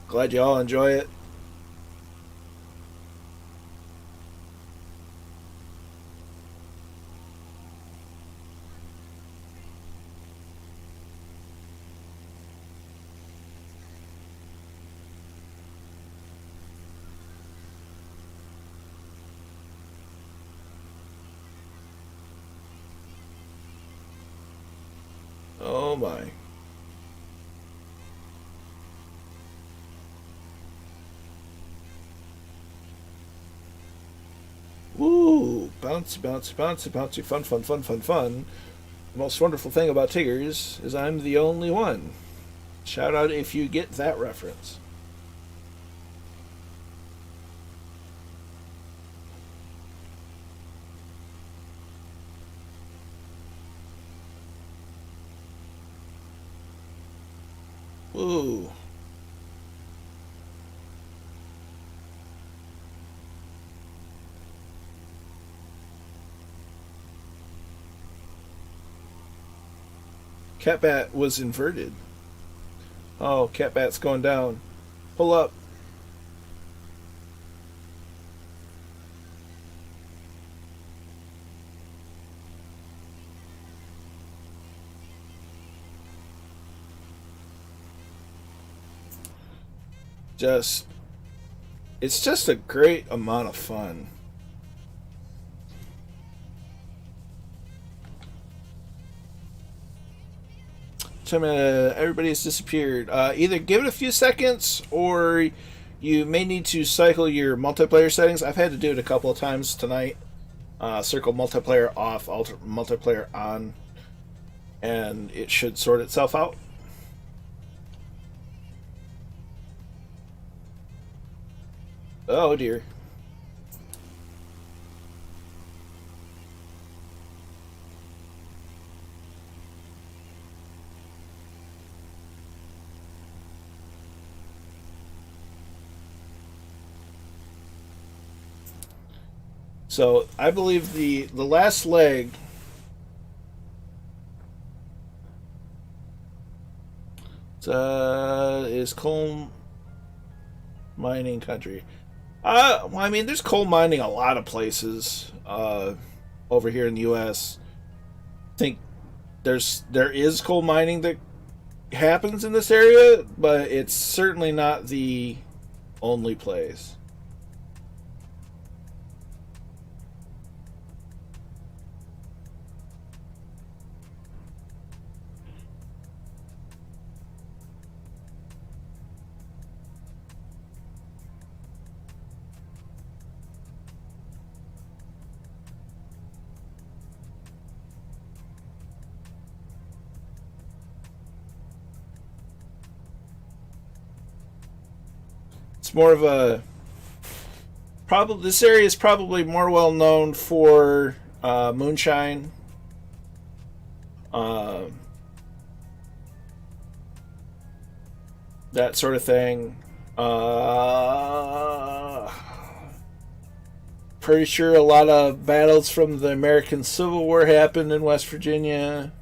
Glad you all enjoy it. Oh my. Woo! Bouncy, bouncy, bouncy, bouncy, fun, fun, fun, fun, fun. The most wonderful thing about Tigers is I'm the only one. Shout out if you get that reference. Woo! Catbat was inverted. Oh, Catbat's going down. Pull up. It's just a great amount of fun. Everybody has disappeared. Either give it a few seconds or you may need to cycle your multiplayer settings. I've had to do it a couple of times tonight. Circle multiplayer off, multiplayer on, and it should sort itself out. Oh dear. So I believe the last leg is coal mining country. Well, I mean, there's coal mining a lot of places over here in the U.S. I think there is coal mining that happens in this area, but it's certainly not the only place. It's more of a this area is probably more well known for moonshine, that sort of thing. Pretty sure a lot of battles from the American Civil War happened in West Virginia.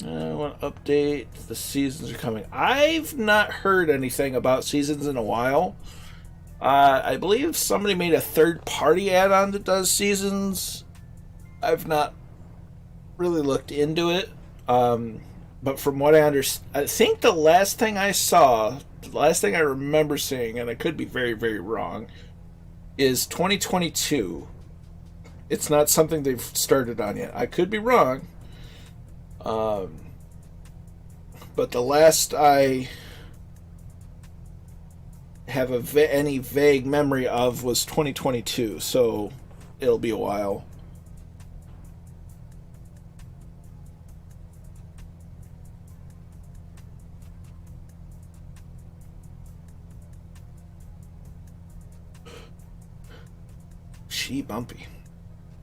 I want to update. The seasons are coming. I've not heard anything about seasons in a while. I believe somebody made a third-party add-on that does seasons. I've not really looked into it. But from what I understand, I think the last thing I saw, the last thing I remember seeing, and I could be very, very wrong, is 2022. It's not something they've started on yet. I could be wrong. But the last I have any vague memory of was 2022, so it'll be a while. Gee, bumpy.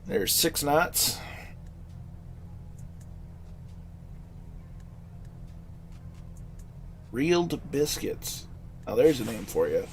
There's 6 knots. Reeled biscuits. Now there's a name for you.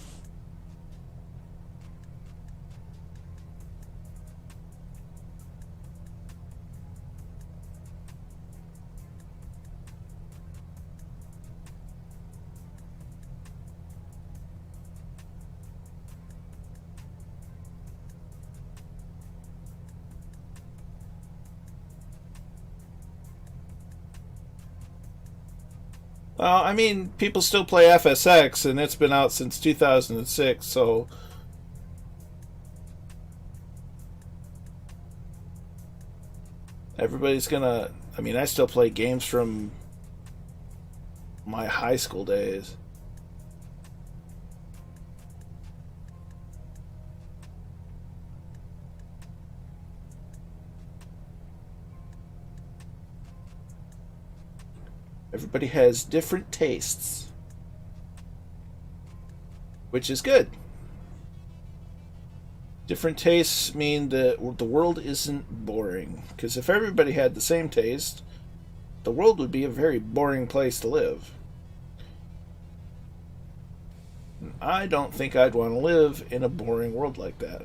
Well, I mean, people still play FSX, and it's been out since 2006, so everybody's gonna I mean, I still play games from my high school days. Everybody has different tastes, which is good. Different tastes mean that the world isn't boring. Because if everybody had the same taste, the world would be a very boring place to live. I don't think I'd want to live in a boring world like that.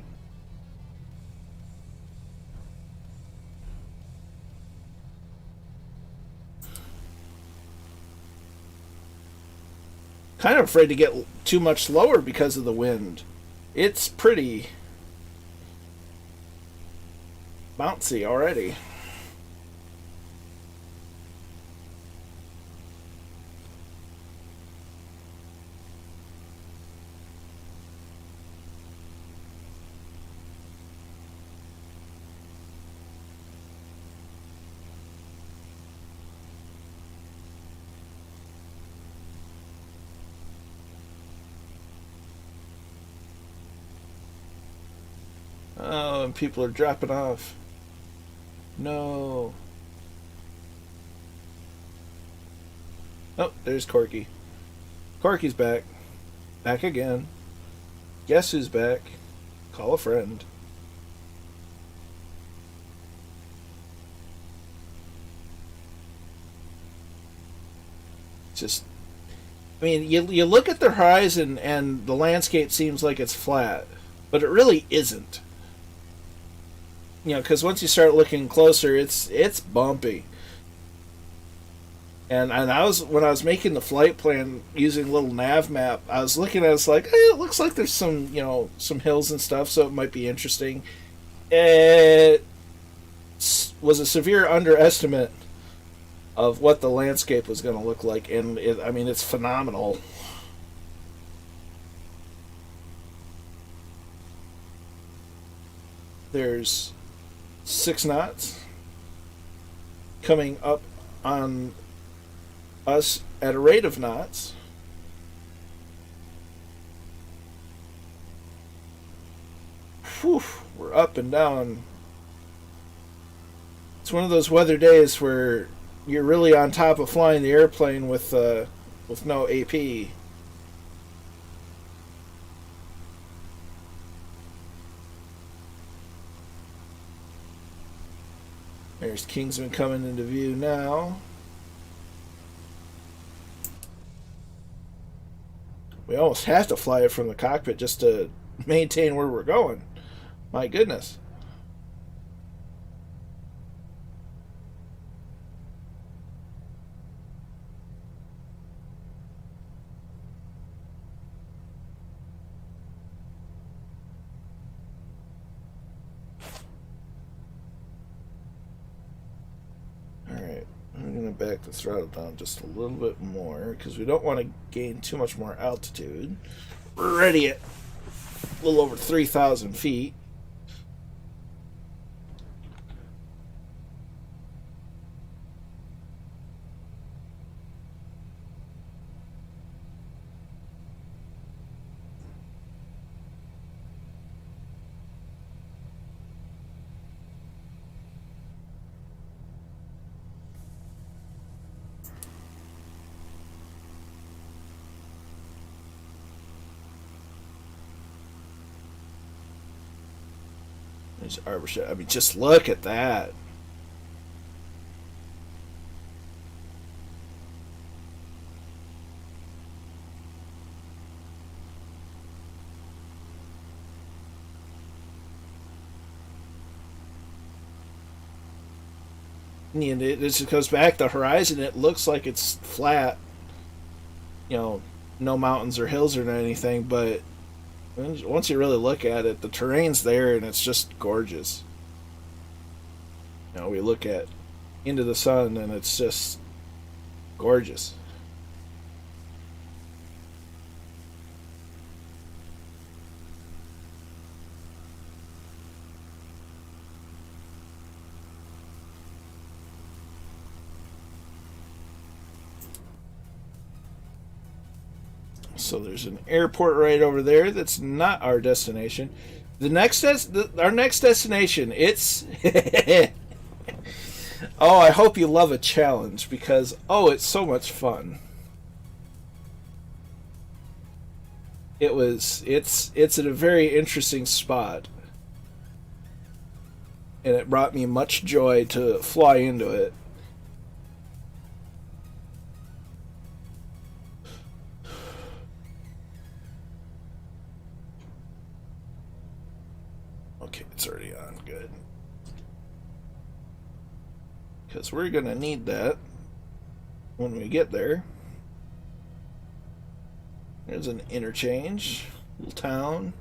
Kind of afraid to get too much lower because of the wind. It's pretty bouncy already. Oh, and people are dropping off. No. Oh, there's Corky. Corky's back. Back again. Guess who's back? Call a friend. Just, I mean, you look at the horizon and the landscape seems like it's flat, but it really isn't. You know, because once you start looking closer, it's bumpy. And I was when I was making the flight plan using a little nav map, I was looking at it, it's like, hey, it looks like there's some hills and stuff, so it might be interesting. It was a severe underestimate of what the landscape was going to look like, and I mean, it's phenomenal. There's 6 knots coming up on us at a rate of knots. Whew, we're up and down. It's one of those weather days where you're really on top of flying the airplane with no AP. There's Kingsman coming into view now. We almost have to fly it from the cockpit just to maintain where we're going. My goodness. I'm going to back the throttle down just a little bit more because we don't want to gain too much more altitude. We're already at a little over 3,000 feet. There's Arbor Shot. I mean, just look at that. And it just goes back the horizon. It looks like it's flat. No mountains or hills or anything, but once you really look at it, the terrain's there and it's just gorgeous. We look at into the sun and it's just gorgeous. So there's an airport right over there that's not our destination. Our next destination, it's oh, I hope you love a challenge because it's so much fun. It's at a very interesting spot. And it brought me much joy to fly into it. Okay, it's already on. Good. Because we're going to need that when we get there. There's an interchange, little town,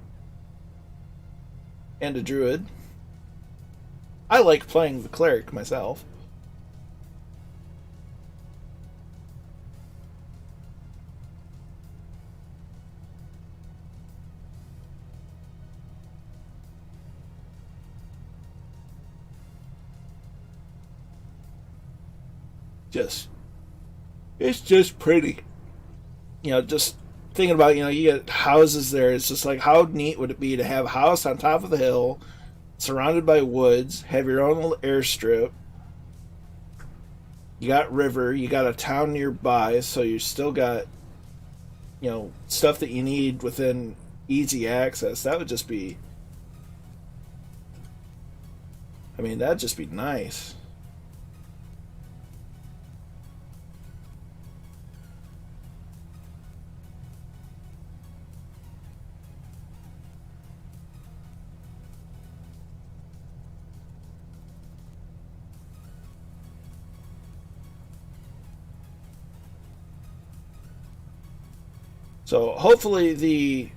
and a druid. I like playing the cleric myself. It's just pretty. Just thinking about, you get houses there. It's just like, how neat would it be to have a house on top of the hill, surrounded by woods, have your own little airstrip. You got river, you got a town nearby, so you still got, stuff that you need within easy access. That would just be, that'd just be nice. So hopefully the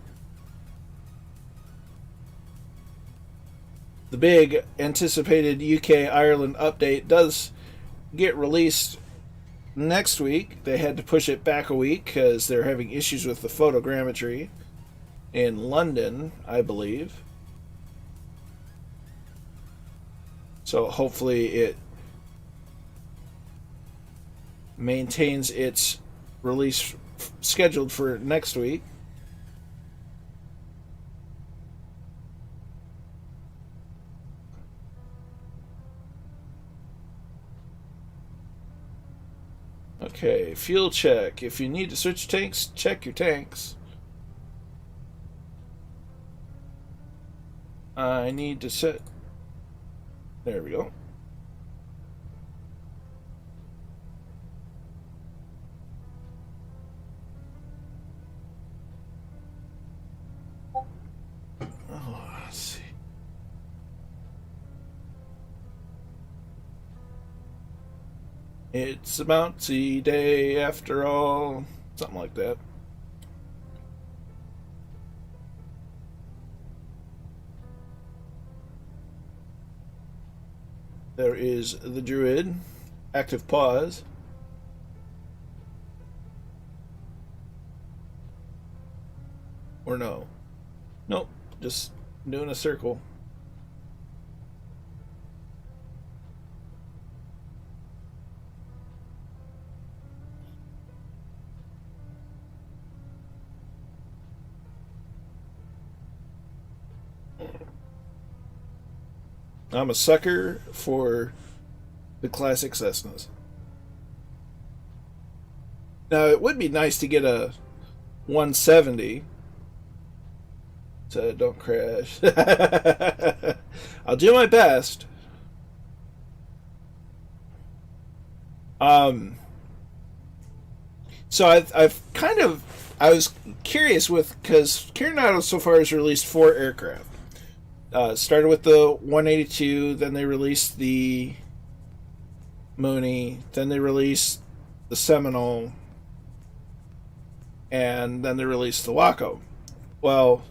big anticipated UK Ireland update does get released next week. They had to push it back a week because they're having issues with the photogrammetry in London, I believe. So hopefully it maintains its release scheduled for next week. Okay, fuel check. If you need to switch tanks, check your tanks. I need to set... There we go. It's a bouncy day after all. Something like that. There is the druid. Active pause. Or no. Nope. Just doing a circle. I'm a sucker for the classic Cessnas. Now, it would be nice to get a 170 so it don't crash. I'll do my best. So I was curious because Carinado so far has released 4 aircraft. Started with the 182, then they released the Mooney, then they released the Seminole, and then they released the Waco. Well,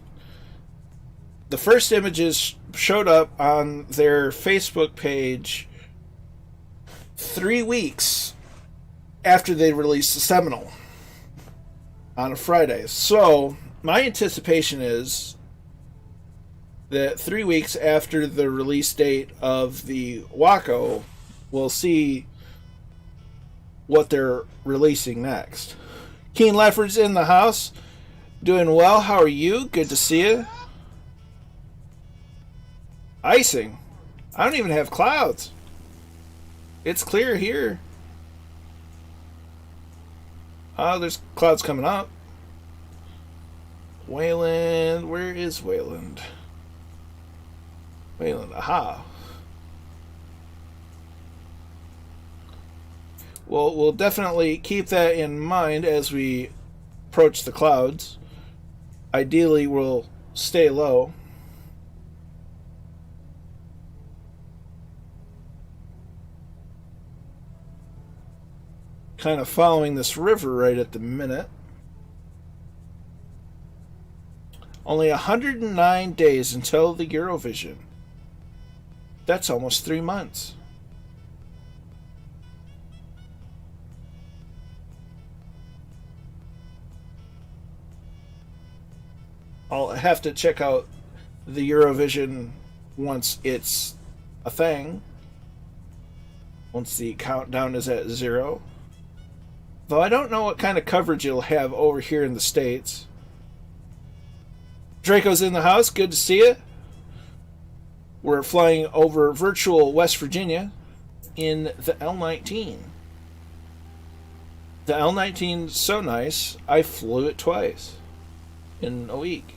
the first images showed up on their Facebook page 3 weeks after they released the Seminole on a Friday. So my anticipation is that 3 weeks after the release date of the Waco, we'll see what they're releasing next. Keen Lefford's in the house. Doing well. How are you? Good to see you. Icing. I don't even have clouds. It's clear here. Oh, there's clouds coming up. Wayland. Where is Wayland? Wayland. Aha. Well, we'll definitely keep that in mind as we approach the clouds. Ideally, we'll stay low. Kind of following this river right at the minute. Only 109 days until the Eurovision. That's almost 3 months. I'll have to check out the Eurovision once it's a thing. Once the countdown is at 0. Though I don't know what kind of coverage it'll have over here in the States. Draco's in the house. Good to see you. We're flying over virtual West Virginia in the L-19. The L-19's so nice, I flew it twice in a week.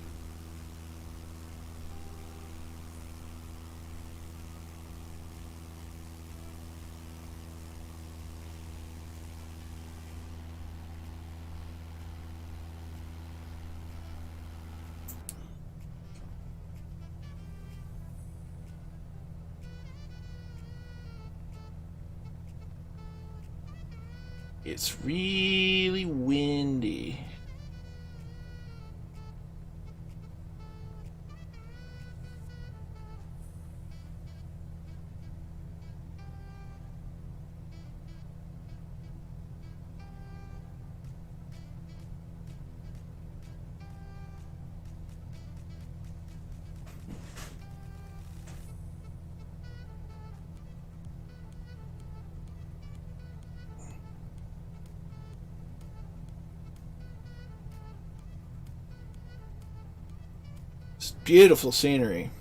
It's really windy. Beautiful scenery,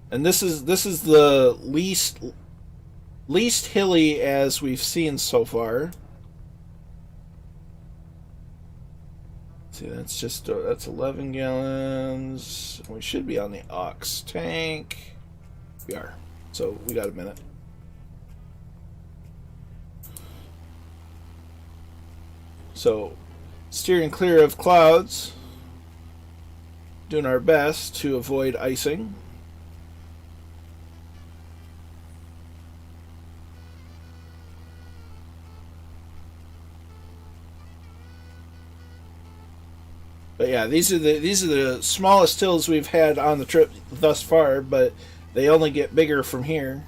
and this is the least hilly as we've seen so far. See, that's 11 gallons. We should be on the aux tank. We are, so we got a minute. So, steering clear of clouds. Doing our best to avoid icing. But yeah, these are the smallest hills we've had on the trip thus far, but they only get bigger from here.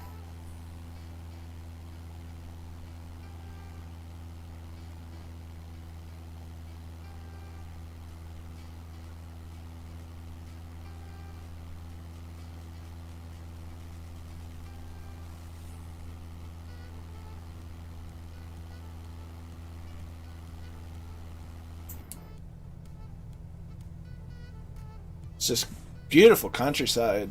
It's just beautiful countryside.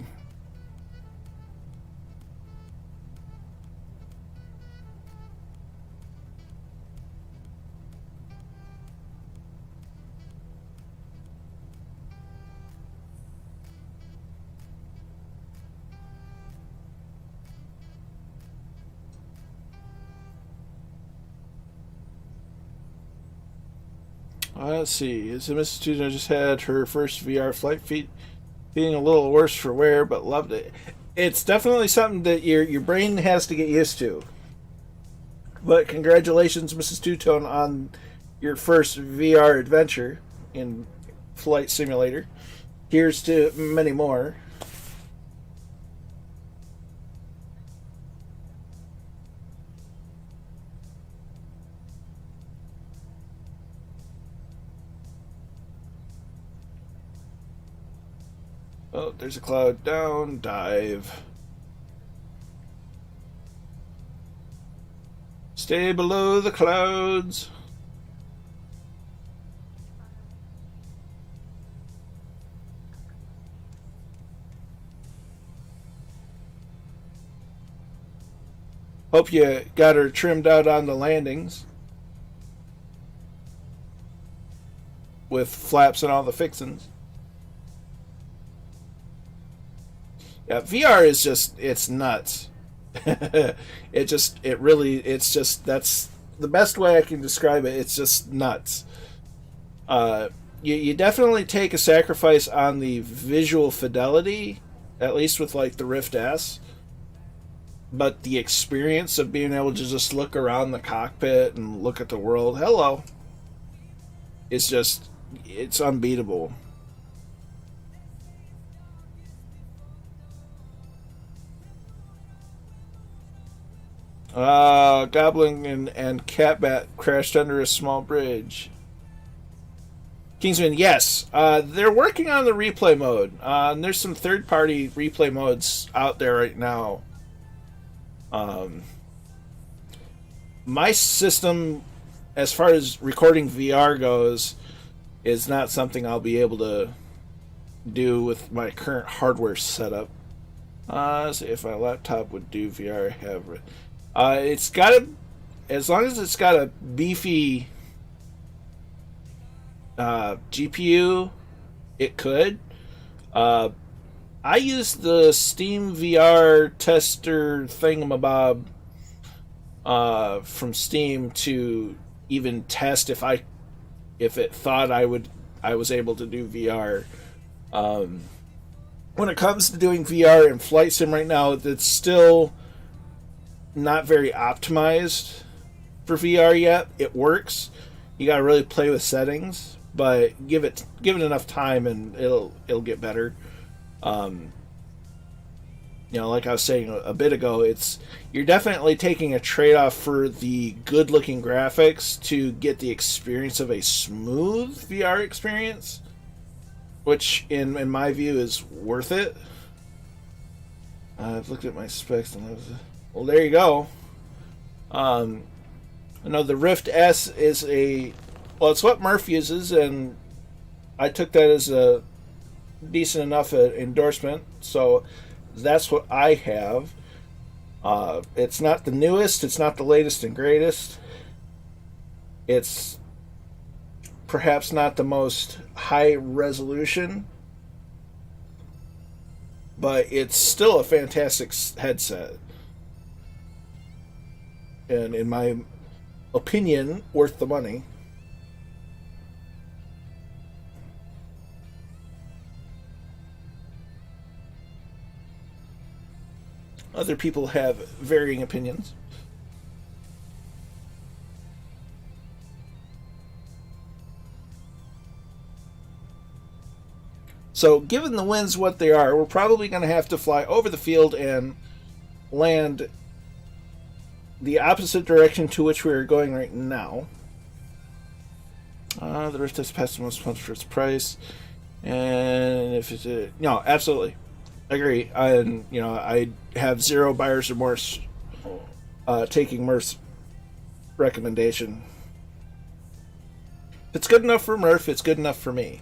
Let's see. Is Mrs. Tudor just had her first VR flight, feeling a little worse for wear, but loved it. It's definitely something that your brain has to get used to. But congratulations, Mrs. Two-Tone, on your first VR adventure in Flight Simulator. Here's to many more. Oh, there's a cloud down. Dive. Stay below the clouds. Hope you got her trimmed out on the landings with flaps and all the fixings. Yeah, VR is just, it's nuts. It's just, that's the best way I can describe it. It's just nuts. You definitely take a sacrifice on the visual fidelity, at least with like the Rift S. But the experience of being able to just look around the cockpit and look at the world, hello, it's just, it's unbeatable. Goblin and Catbat crashed under a small bridge. Kingsman, yes. They're working on the replay mode. There's some third-party replay modes out there right now. My system, as far as recording VR goes, is not something I'll be able to do with my current hardware setup. See if my laptop would do VR. It's got a, as long as it's got a beefy GPU, it could. I use the Steam VR tester thingamabob from Steam to even test if it thought I was able to do VR. When it comes to doing VR and flight sim right now, it's still not very optimized for VR yet. It works. You gotta really play with settings, but give it enough time and it'll get better. Like I was saying a bit ago, you're definitely taking a trade-off for the good-looking graphics to get the experience of a smooth VR experience, which in my view is worth it. I've looked at my specs and well, there you go. I know the Rift S is it's what Murph uses, and I took that as a decent enough endorsement, so that's what I have. It's not the newest, it's not the latest and greatest. It's perhaps not the most high resolution, but it's still a fantastic headset. And in my opinion, worth the money. Other people have varying opinions. So, given the winds what they are, we're probably going to have to fly over the field and land the opposite direction to which we are going right now. The Rift has passed the most punch for its price, and if it's no, absolutely, I agree. And I have zero buyer's remorse taking Murph's recommendation. If it's good enough for Murph, it's good enough for me.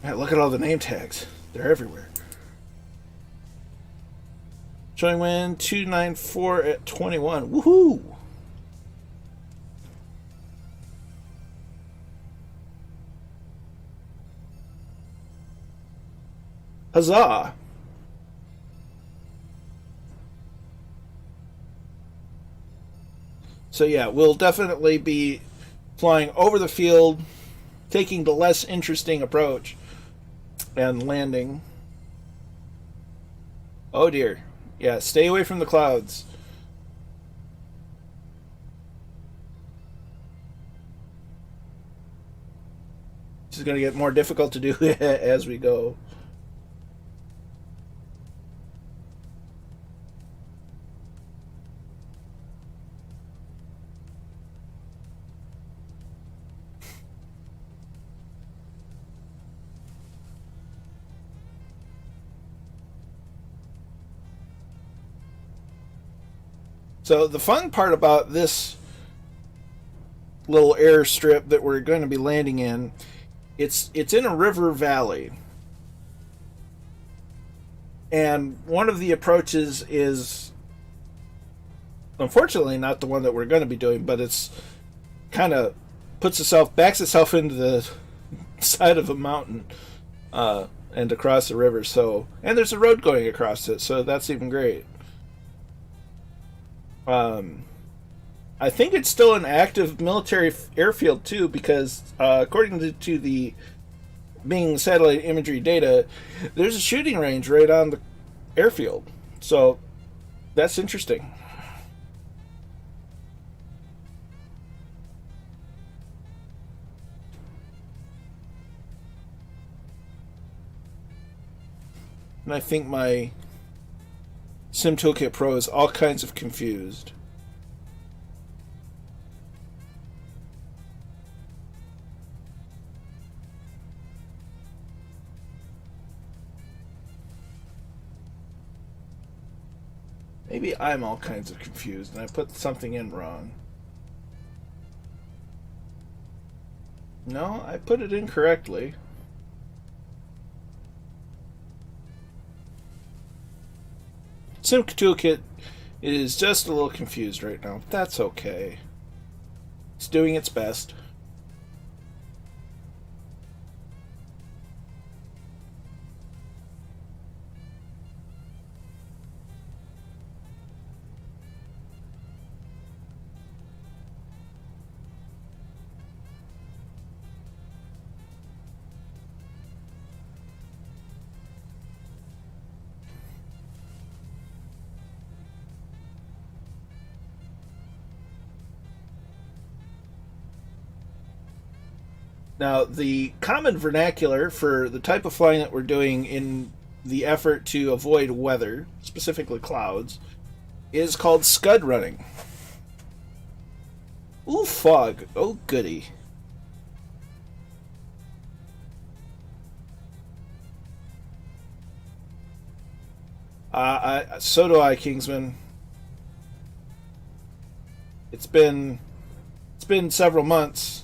Look at all the name tags; they're everywhere. Showing wind 294 at 21. Woohoo! Huzzah! So yeah, we'll definitely be flying over the field, taking the less interesting approach, and landing. Oh dear. Yeah, stay away from the clouds. This is going to get more difficult to do as we go. So the fun part about this little airstrip that we're going to be landing in, it's in a river valley. And one of the approaches is, unfortunately, not the one that we're going to be doing, but it's kind of backs itself into the side of a mountain and across the river. So, and there's a road going across it, so that's even great. I think it's still an active military airfield too, because according to the Bing satellite imagery data, there's a shooting range right on the airfield. So that's interesting. And I think my Sim Toolkit Pro is all kinds of confused. Maybe I'm all kinds of confused and I put something in wrong. No, I put it in correctly. Sim Toolkit is just a little confused right now. That's okay. It's doing its best. Now, the common vernacular for the type of flying that we're doing in the effort to avoid weather, specifically clouds, is called scud running. Ooh, fog. Oh, goody. So do I, Kingsman. It's been several months.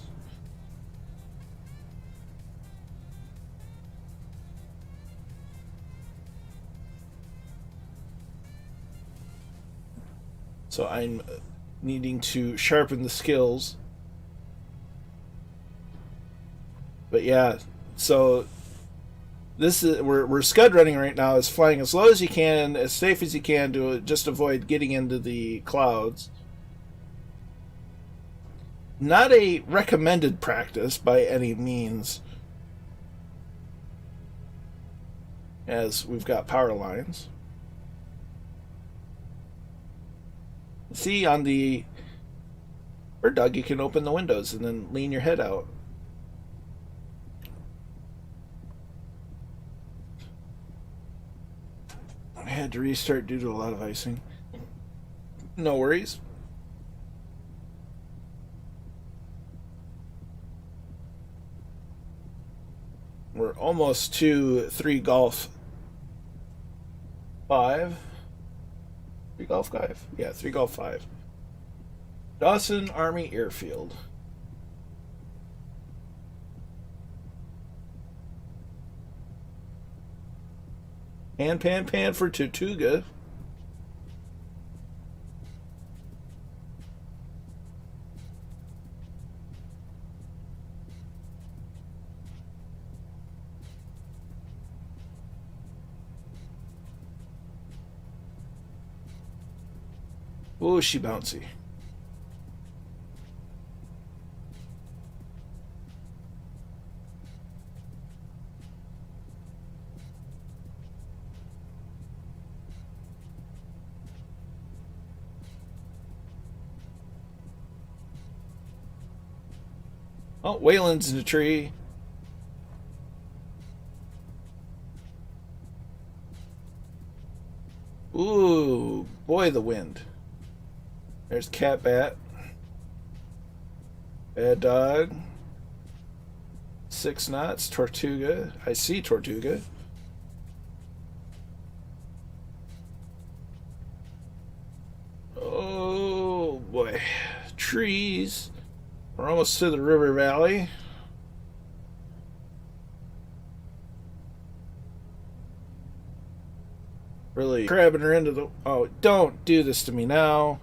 So I'm needing to sharpen the skills. But yeah, so this is we're scud running right now, is flying as low as you can, as safe as you can, to just avoid getting into the clouds. Not a recommended practice by any means, as we've got power lines. See, on the Bird Dog, you can open the windows and then lean your head out. I had to restart due to a lot of icing. No worries. We're almost to 3 Golf 5. 3 Golf 5? Yeah, 3 Golf 5. Dawson Army Airfield. Pan for Tortuga. Oh, she bouncy. Oh, Wayland's in the tree. Ooh, boy, the wind. There's Cat Bat. Bad Dog. 6 knots. Tortuga. I see Tortuga. Oh, boy. Trees. We're almost to the river valley. Really grabbing her into the... Oh, don't do this to me now.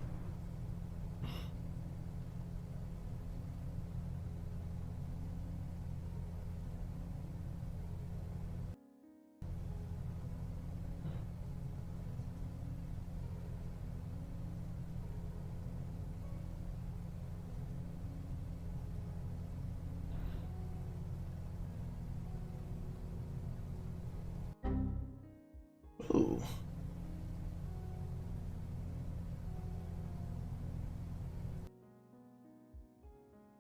Ooh.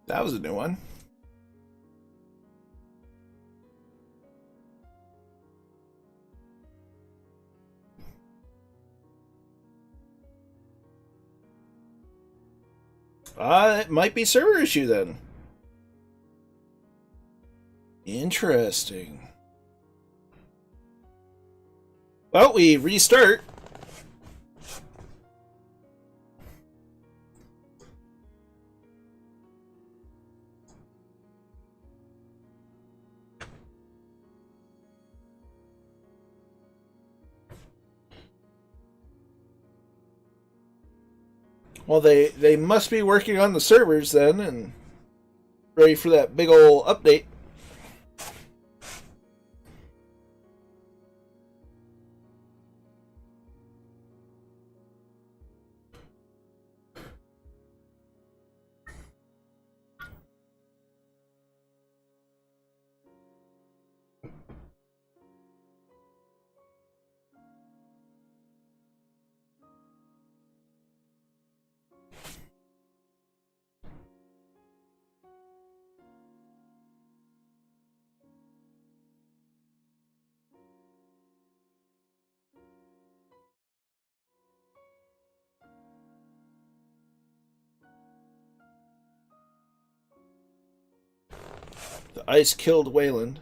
That was a new one. It might be server issue then. Interesting. Well, we restart. Well, they must be working on the servers then and ready for that big ol' update. The ice killed Wayland.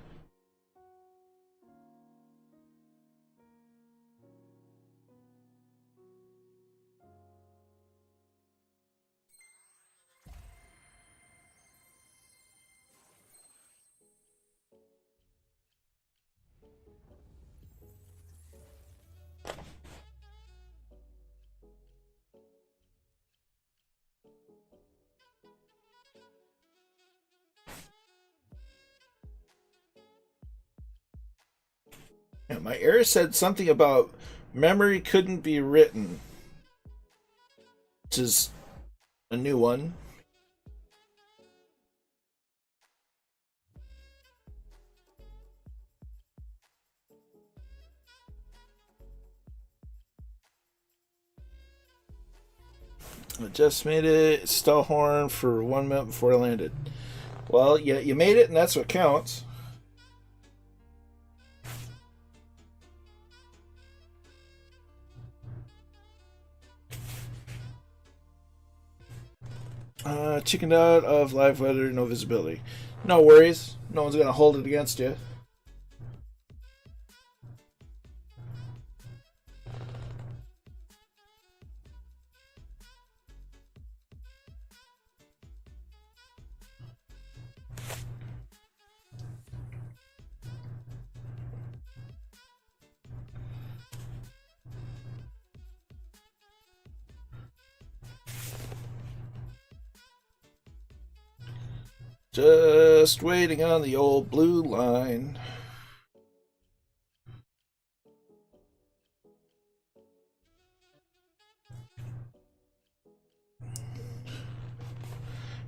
Yeah, my error said something about memory couldn't be written, which is a new one. I just made it stall horn for 1 minute before I landed. Well, yeah, you made it, and that's what counts. Chickened out of live weather, no visibility. No worries. No one's going to hold it against you. Just waiting on the old blue line.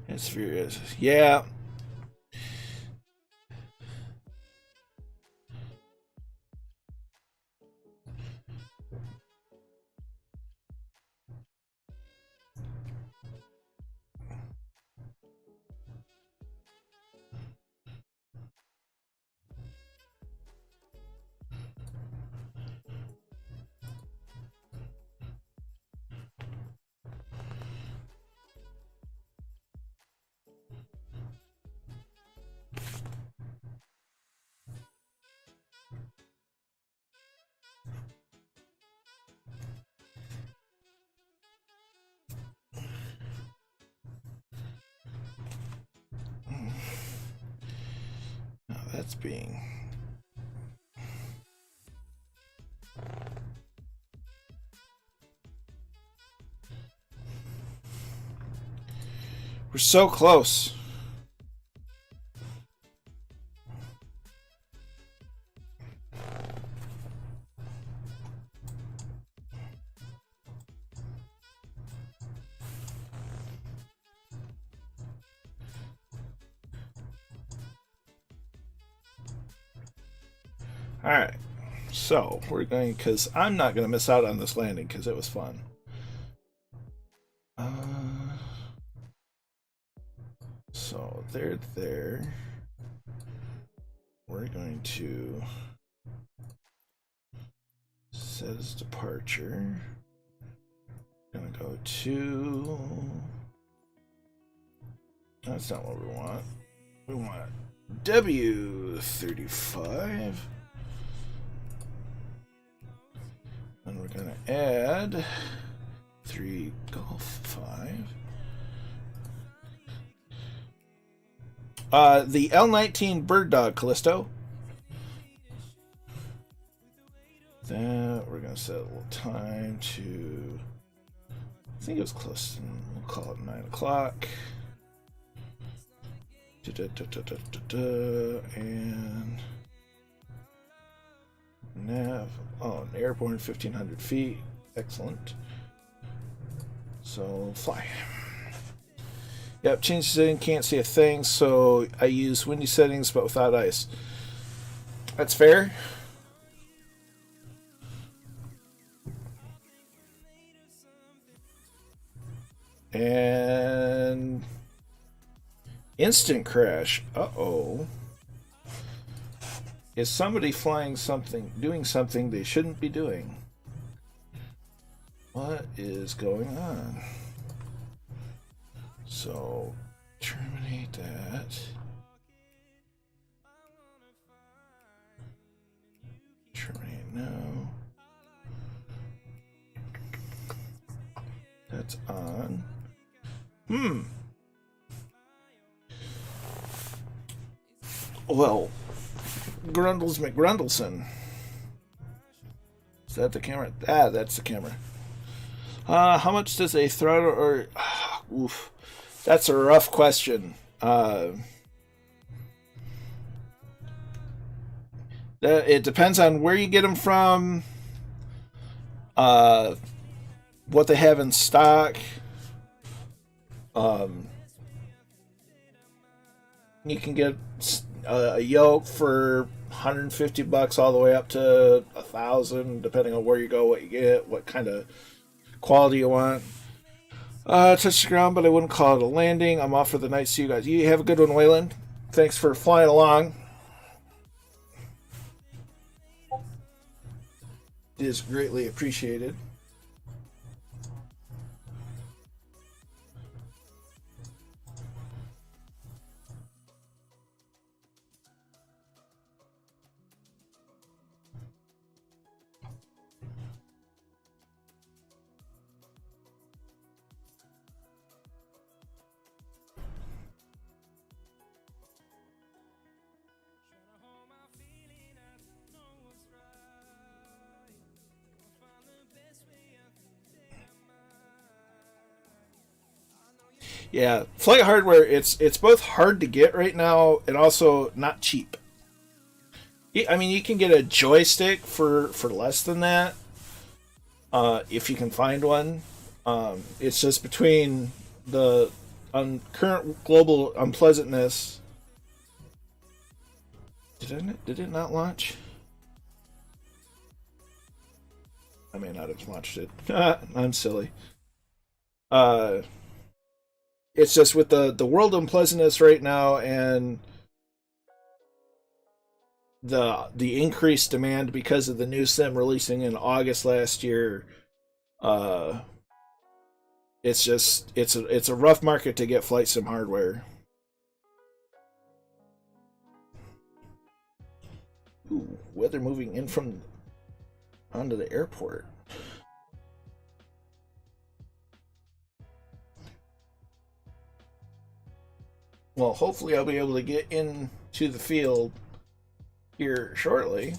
It's furious. Yeah. That's being... We're so close. Alright, so we're going, because I'm not going to miss out on this landing because it was fun. So they're there. We're going to set as departure. Gonna go to... That's not what we want. We want W35. And we're gonna add 3 Golf 5. The L-19 Bird Dog, Callisto. That we're gonna set a little time to, I think it was close to, we'll call it 9 o'clock. And nav, oh, an airborne 1500 feet, excellent. So fly. Yep, change setting, can't see a thing, so I use windy settings but without ice. That's fair. And instant crash. Uh-oh. Is somebody flying something, doing something they shouldn't be doing? What is going on? So, terminate that. Terminate now. That's on. Well, Grundles McGrundleson. Is that the camera? Ah, that's the camera. How much does a throttle or... oof. That's a rough question. It depends on where you get them from, what they have in stock. You can get a yoke for $150 all the way up to $1,000, depending on where you go, what you get, what kind of quality you want. Touch the ground, but I wouldn't call it a landing. I'm off for the night. See you guys. You have a good one, Wayland. Thanks for flying along. It is greatly appreciated. Yeah, flight hardware, it's both hard to get right now and also not cheap. I mean, you can get a joystick for less than that, if you can find one. It's just between the current global unpleasantness. Did it not launch? I may not have launched it. I'm silly. It's just with the world unpleasantness right now and the increased demand because of the new sim releasing in August last year. It's a rough market to get flight sim hardware. Ooh, weather moving in from onto the airport. Well, hopefully I'll be able to get into the field here shortly.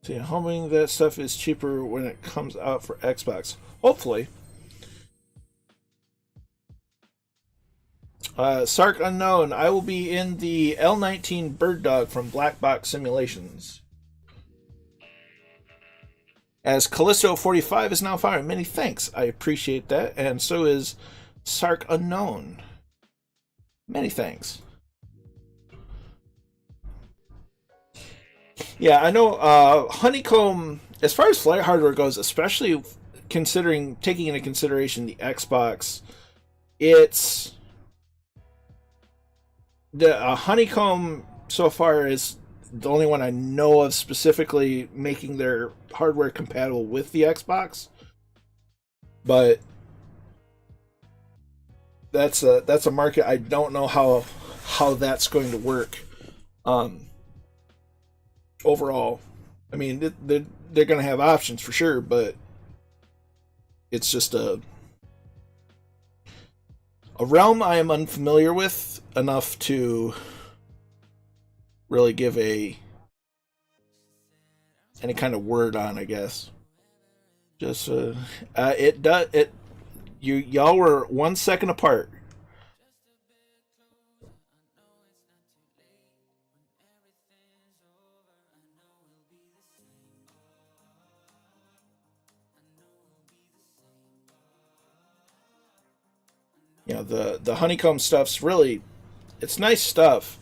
See, hoping that stuff is cheaper when it comes out for Xbox. Hopefully. Sark Unknown, I will be in the L-19 Bird Dog from Black Box Simulations. As Callisto 45 is now firing. Many thanks. I appreciate that. And so is Sark Unknown. Many thanks. Yeah, I know Honeycomb, as far as flight hardware goes, especially taking into consideration the Xbox, it's the Honeycomb so far is the only one I know of specifically making their hardware compatible with the Xbox. But that's a market I don't know how that's going to work. Overall, I mean, they're going to have options for sure, but it's just a realm I am unfamiliar with enough to really give any kind of word on, I guess. Just y'all were 1 second apart. You know, the Honeycomb stuff's really, it's nice stuff,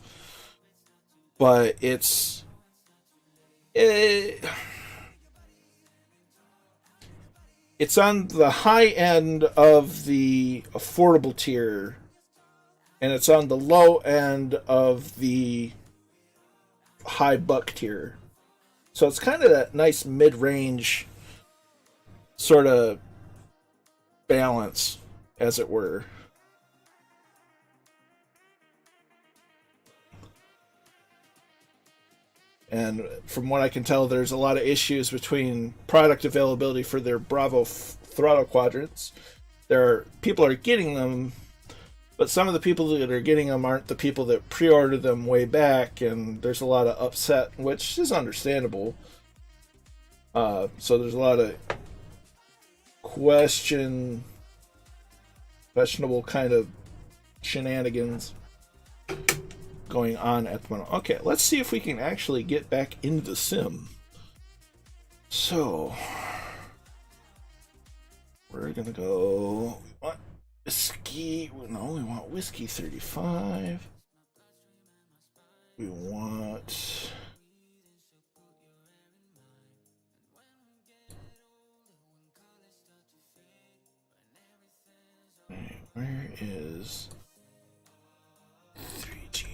but it's on the high end of the affordable tier, and it's on the low end of the high buck tier. So it's kind of that nice mid-range sort of balance, as it were. And from what I can tell, there's a lot of issues between product availability for their Bravo throttle quadrants. People are getting them, but some of the people that are getting them aren't the people that pre-ordered them way back, and there's a lot of upset, which is understandable. So there's a lot of questionable kind of shenanigans going on at the moment. Okay, let's see if we can actually get back into the sim. So we're gonna go. We want whiskey. No, we want whiskey 35. We want. Where is 3G5?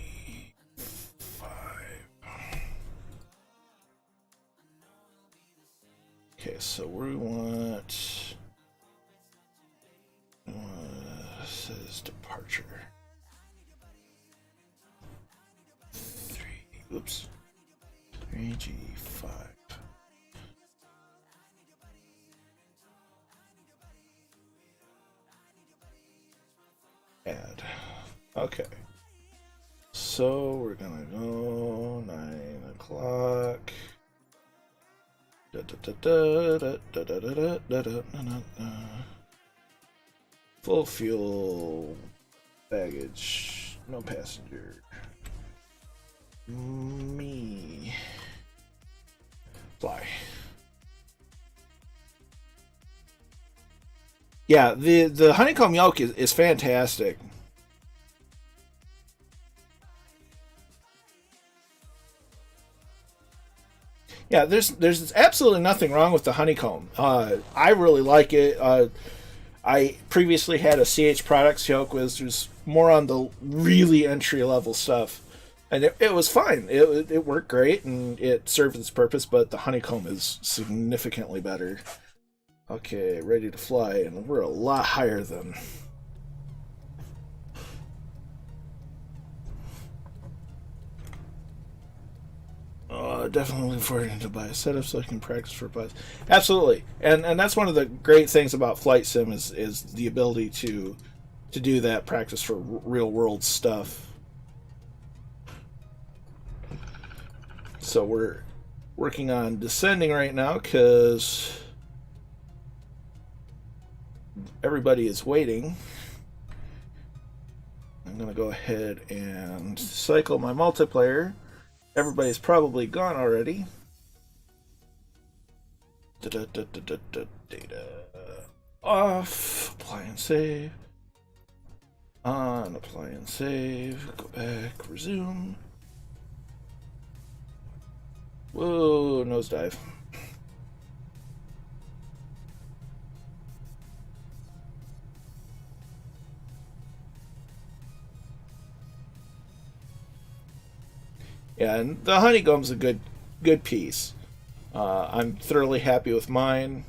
Okay, so we want says departure. 3G5. Add. Okay. So we're gonna go 9 o'clock. Full fuel. Baggage. No passenger. Me. Fly. Yeah, the honeycomb yolk is fantastic. Yeah, there's absolutely nothing wrong with the honeycomb. I really like it. I previously had a CH Products yolk, which was more on the really entry level stuff, and it was fine. It worked great and it served its purpose. But the honeycomb is significantly better. Okay, ready to fly, and we're a lot higher than. Definitely looking forward to buy a setup so I can practice for pilots. Absolutely, and that's one of the great things about Flight Sim is the ability to do that, practice for real world stuff. So working on descending right now because everybody is waiting. I'm going to go ahead and cycle my multiplayer. Everybody's probably gone already. Data off. Apply and save. On. Apply and save. Go back. Resume. Whoa, nosedive. Yeah, and the honeycomb's a good piece. I'm thoroughly happy with mine.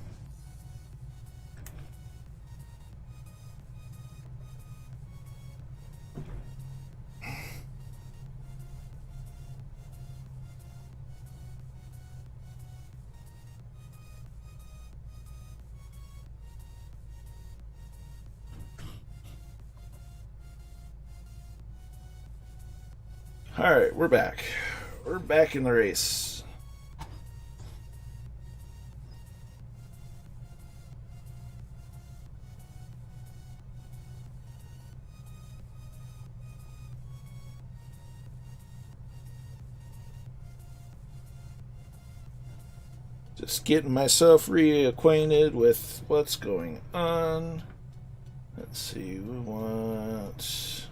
Alright, we're back. We're back in the race. Just getting myself reacquainted with what's going on. Let's see, we want...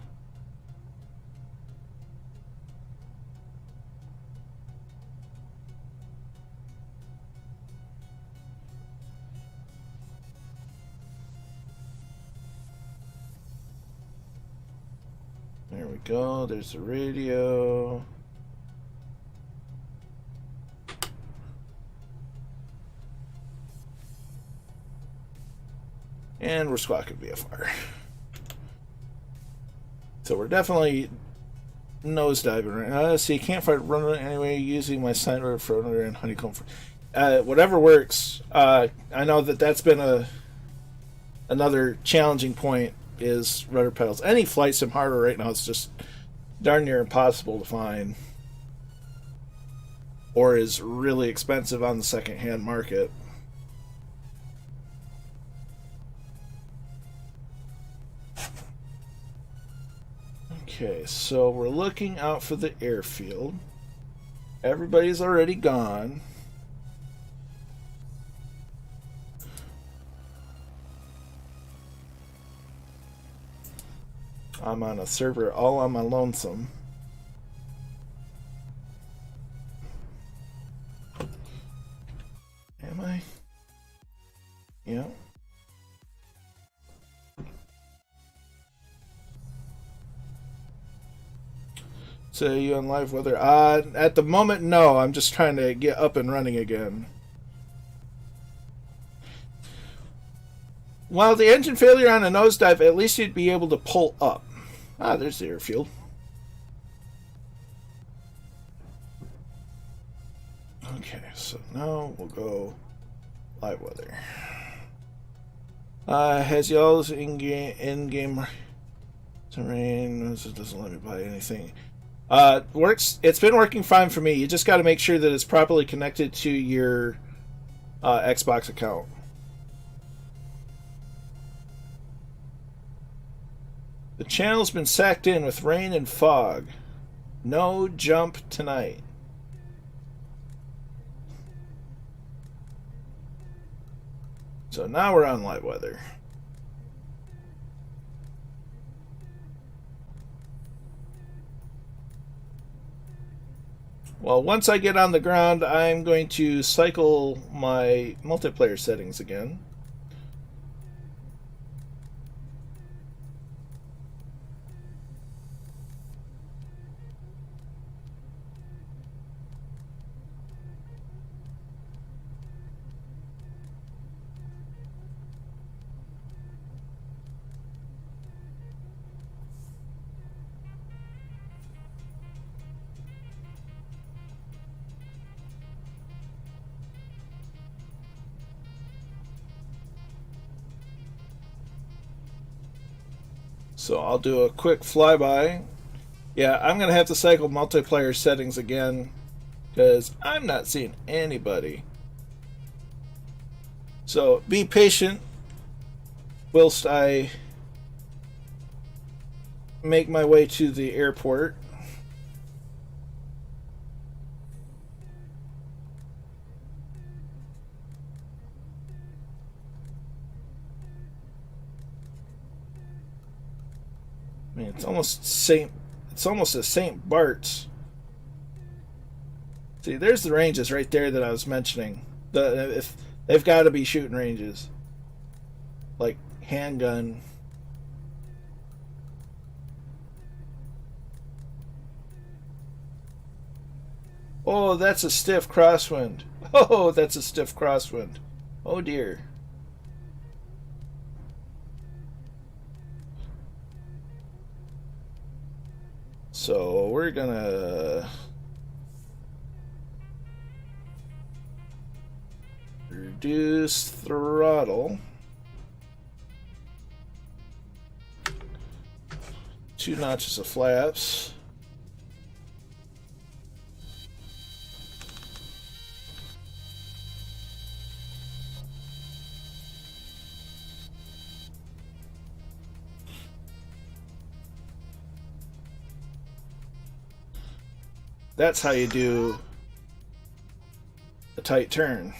There we go, there's the radio. And we're squawking VFR. So we're definitely nosediving right now. See, you can't find runner anyway using my sign order for runner and honeycomb. Whatever works. I know that's been another challenging point is rudder pedals. Any flight sim hardware right now is just darn near impossible to find, or is really expensive on the second-hand market. Okay, so we're looking out for the airfield. Everybody's already gone. I'm on a server all on my lonesome. Am I? Yeah. So you on live weather? At the moment, no. I'm just trying to get up and running again. While the engine failure on a nosedive, at least you'd be able to pull up. There's the airfield. Okay, so now we'll go live weather. Has y'all's in-game terrain? It doesn't let me buy anything. Works. It's been working fine for me. You just got to make sure that it's properly connected to your Xbox account. The channel's been sacked in with rain and fog. No jump tonight. So now we're on live weather. Well, once I get on the ground, I'm going to cycle my multiplayer settings again. So I'll do a quick flyby. Yeah, I'm going to have to cycle multiplayer settings again because I'm not seeing anybody. So be patient whilst I make my way to the airport. I mean, it's almost a St. Bart's. See, there's the ranges right there that I was mentioning. If they've got to be shooting ranges, like handgun. Oh, that's a stiff crosswind. Oh, that's a stiff crosswind. Oh dear. So we're gonna reduce throttle. 2 notches of flaps. That's how you do a tight turn.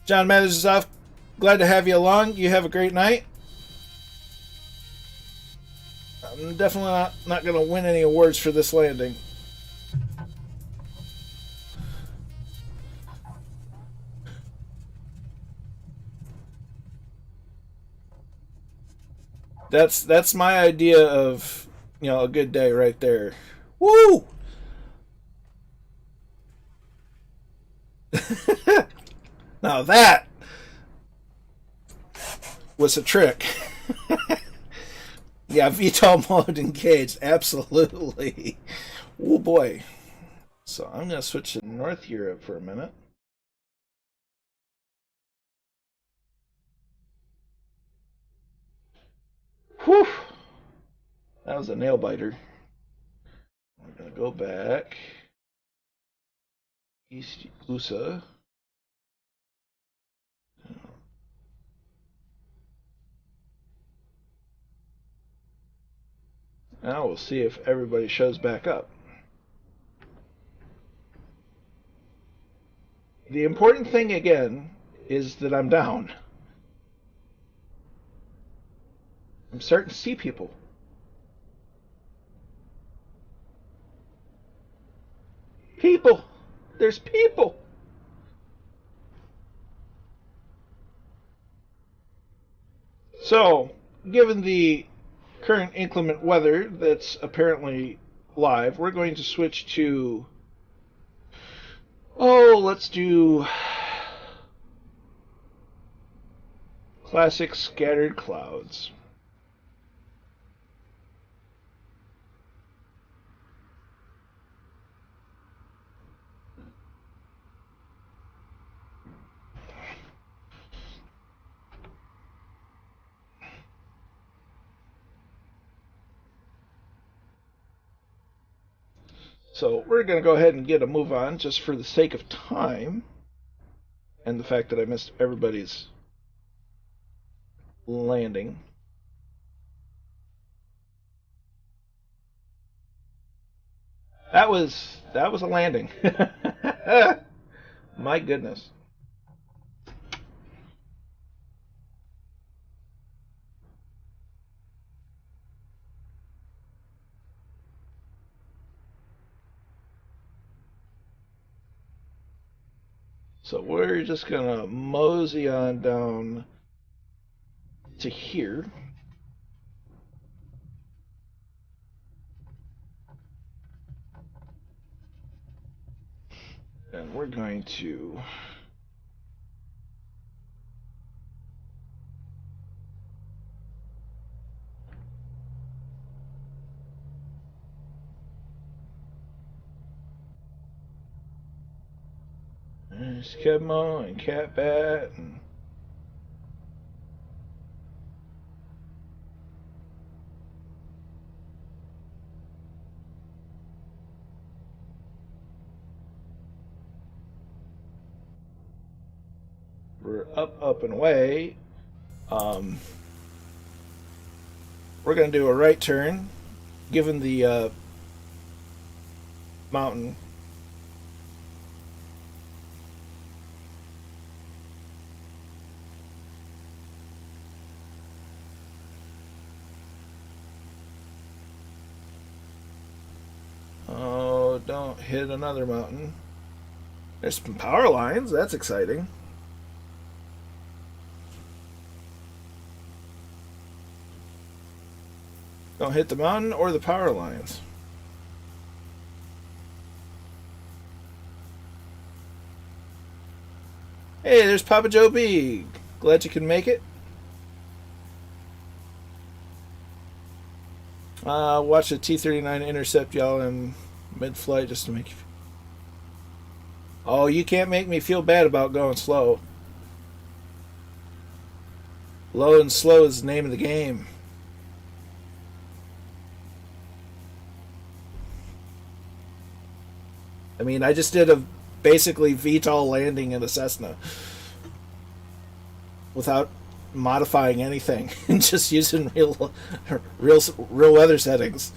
John Mathers is off. Glad to have you along. You have a great night. I'm definitely not going to win any awards for this landing. That's my idea of, a good day right there. Woo! Now that was a trick. Yeah, VTOL mode engaged. Absolutely. Oh boy. So I'm going to switch to North Europe for a minute. Whew. That was a nail biter. We're going to go back. East USA. Now we'll see if everybody shows back up. The important thing again is that I'm down. I'm starting to see people. People! There's people! So, given the current inclement weather that's apparently live, we're going to switch to... let's do... classic scattered clouds. So we're going to go ahead and get a move on just for the sake of time and the fact that I missed everybody's landing. That was a landing. My goodness. So we're just going to mosey on down to here. And we're going to there's Kebmo and Catbat and we're up and away. We're going to do a right turn, given the mountain. Oh, don't hit another mountain. There's some power lines. That's exciting. Don't hit the mountain or the power lines. Hey, there's Papa Joe B. Glad you can make it. Watch the T-39 intercept y'all in mid-flight just to make you... Oh, you can't make me feel bad about going slow. Low and slow is the name of the game. I mean, I just did a basically VTOL landing in a Cessna without modifying anything and just using real weather settings.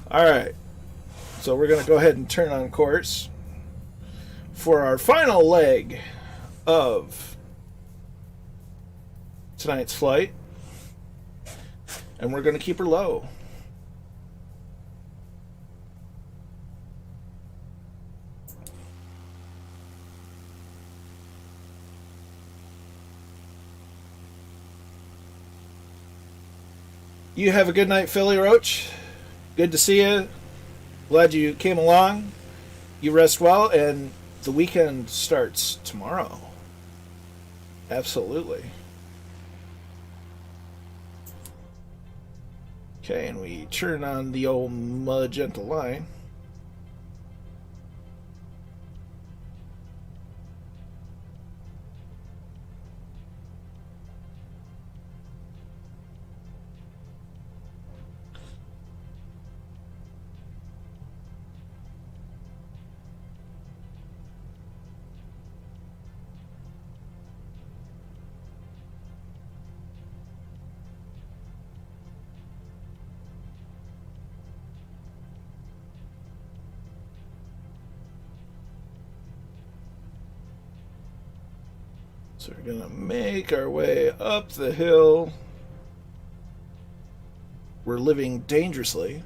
Alright, so we're going to go ahead and turn on course for our final leg of tonight's flight, and we're going to keep her low. You have a good night, Philly Roach. Good to see you. Glad you came along. You rest well, and the weekend starts tomorrow. Absolutely. Okay, and we turn on the old magenta line. So we're going to make our way up the hill. We're living dangerously.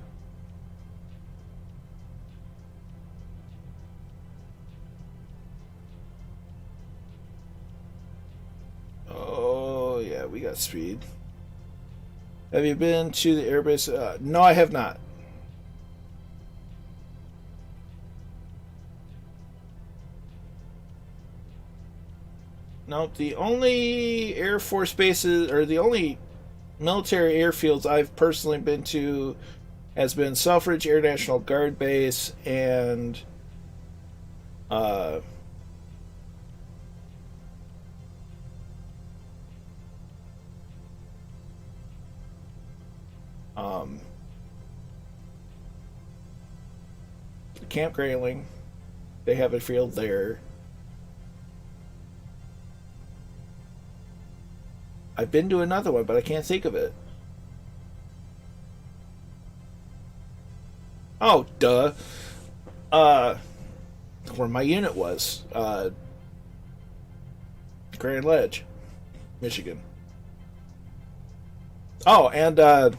Oh, yeah, we got speed. Have you been to the airbase? No, I have not. Nope, the only Air Force bases, or the only military airfields I've personally been to has been Selfridge Air National Guard Base and Camp Grayling. They have a field there. I've been to another one, but I can't think of it. Oh, duh. Where my unit was. Grand Ledge, Michigan. Oh, and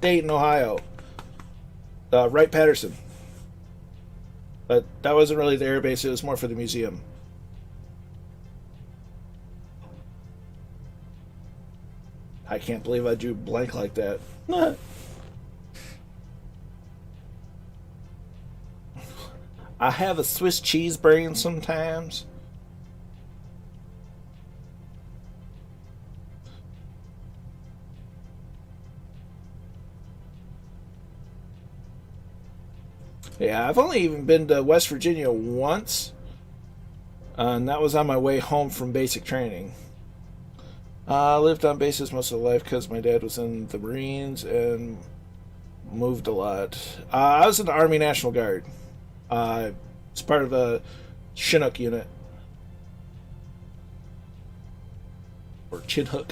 Dayton, Ohio. Wright-Patterson. But that wasn't really the airbase, it was more for the museum. I can't believe I drew blank like that. I have a Swiss cheese brain sometimes. Yeah, I've only even been to West Virginia once, and that was on my way home from basic training. I lived on bases most of the life because my dad was in the Marines and moved a lot. I was in the Army National Guard. It's part of the Chinook unit, or Chinhook,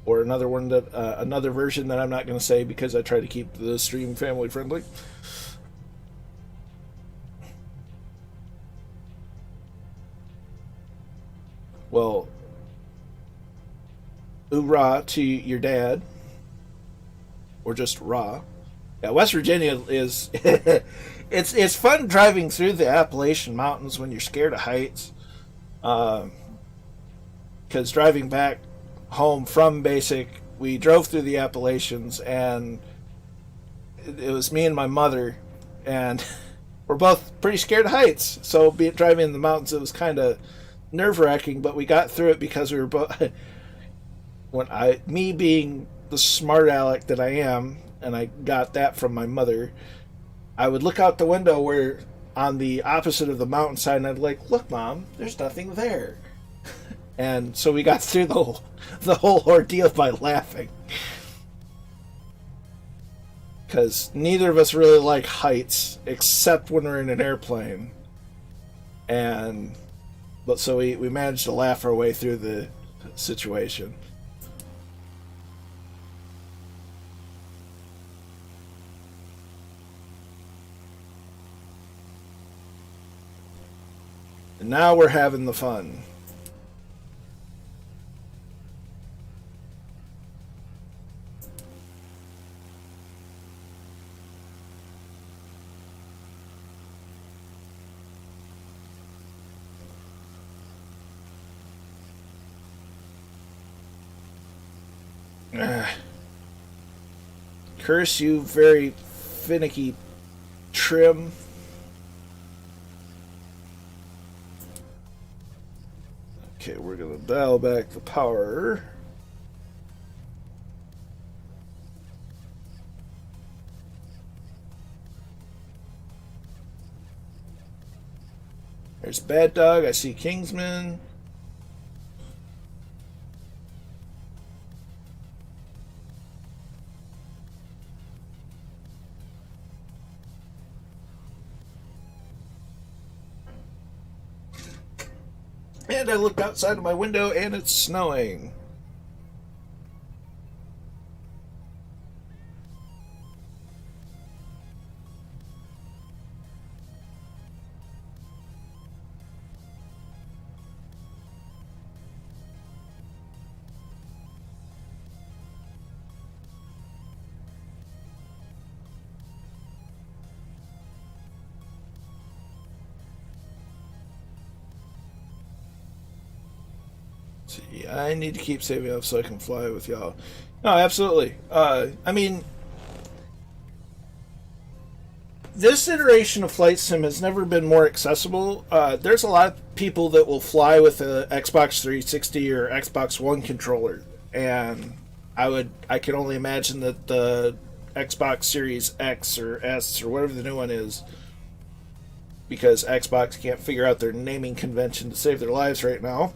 or another one that another version that I'm not going to say because I try to keep the stream family friendly. Well, hoorah to your dad, or just rah. Yeah, West Virginia is it's fun driving through the Appalachian Mountains when you're scared of heights. Because driving back home from basic, we drove through the Appalachians, and it was me and my mother, and we're both pretty scared of heights. So driving in the mountains, it was kind of nerve wracking, but we got through it because we were both. Me being the smart aleck that I am, and I got that from my mother, I would look out the window where on the opposite of the mountainside, and I'd like, look, Mom, there's nothing there. And so we got through the whole ordeal by laughing. Because neither of us really like heights, except when we're in an airplane. But so we managed to laugh our way through the situation. And now we're having the fun. Curse you, very finicky trim. Okay, we're gonna dial back the power. There's Bad Dog. I see Kingsman. And I looked outside of my window and it's snowing. See, I need to keep saving up so I can fly with y'all. No, absolutely. I mean, this iteration of Flight Sim has never been more accessible. There's a lot of people that will fly with a Xbox 360 or Xbox One controller, and I can only imagine that the Xbox Series X or S or whatever the new one is, because Xbox can't figure out their naming convention to save their lives right now.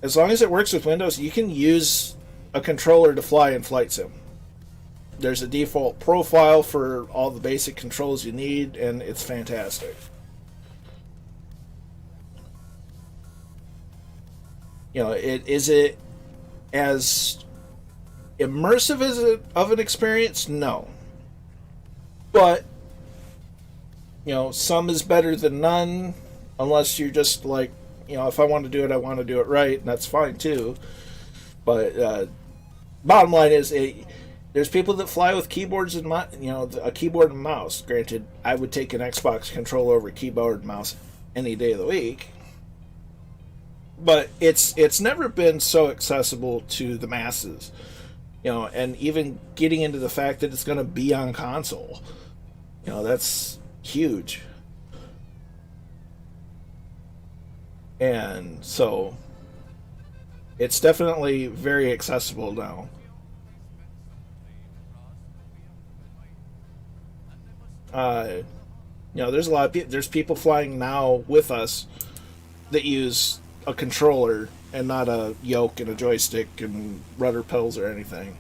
As long as it works with Windows, you can use a controller to fly in Flight Sim. There's a default profile for all the basic controls you need, and it's fantastic. You know, is it as immersive as of an experience? No. But, you know, some is better than none, unless you're just like, you know, if I want to do it, I want to do it right, and that's fine too. But bottom line is, there's people that fly with keyboards and a keyboard and mouse. Granted, I would take an Xbox controller over keyboard and mouse any day of the week. But it's never been so accessible to the masses, you know, and even getting into the fact that it's going to be on console, you know, that's huge. And so it's definitely very accessible now. There's a lot of there's people flying now with us that use a controller and not a yoke and a joystick and rudder pedals or anything.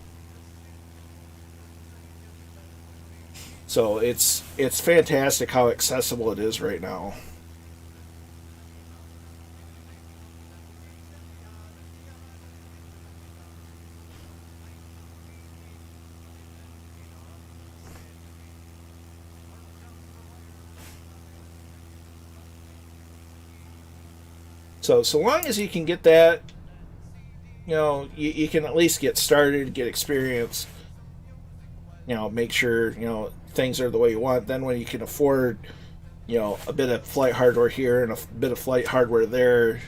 So it's fantastic how accessible it is right now. So long as you can get that, you can at least get started, get experience, make sure, things are the way you want. Then when you can afford, a bit of flight hardware here and a bit of flight hardware there,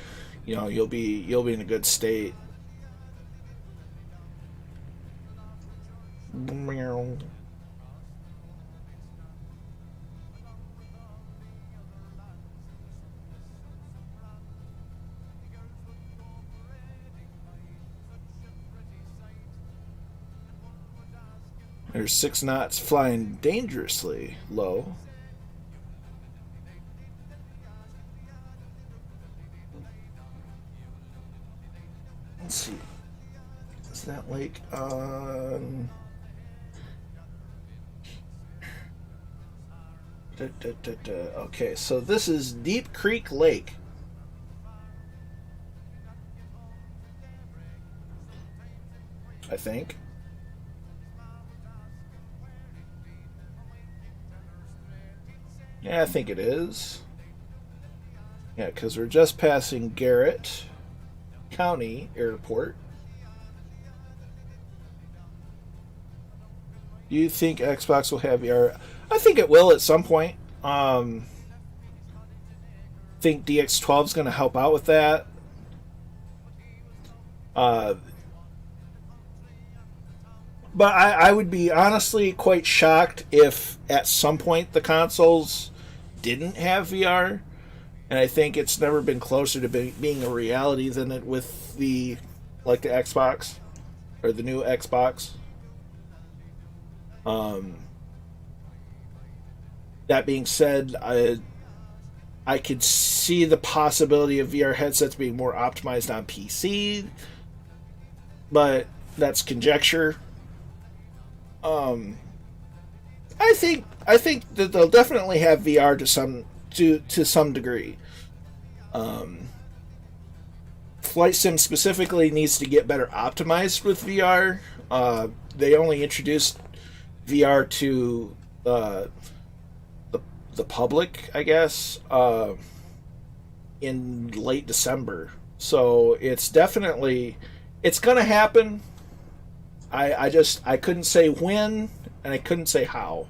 you'll be in a good state. There's 6 knots flying dangerously low. Let's see. Is that lake on... Okay, so this is Deep Creek Lake. I think. Yeah, I think it is. Yeah, because we're just passing Garrett County Airport. Do you think Xbox will have VR? I think it will at some point. Think DX12 is going to help out with that. But I would be honestly quite shocked if at some point the consoles didn't have VR. And I think it's never been closer to being a reality than it with the Xbox or the new Xbox. That being said, I could see the possibility of VR headsets being more optimized on PC, but that's conjecture. I think that they'll definitely have VR to some degree. Flight Sim specifically needs to get better optimized with VR. They only introduced VR to the public, I guess, in late December. So it's gonna happen. I couldn't say when, and I couldn't say how.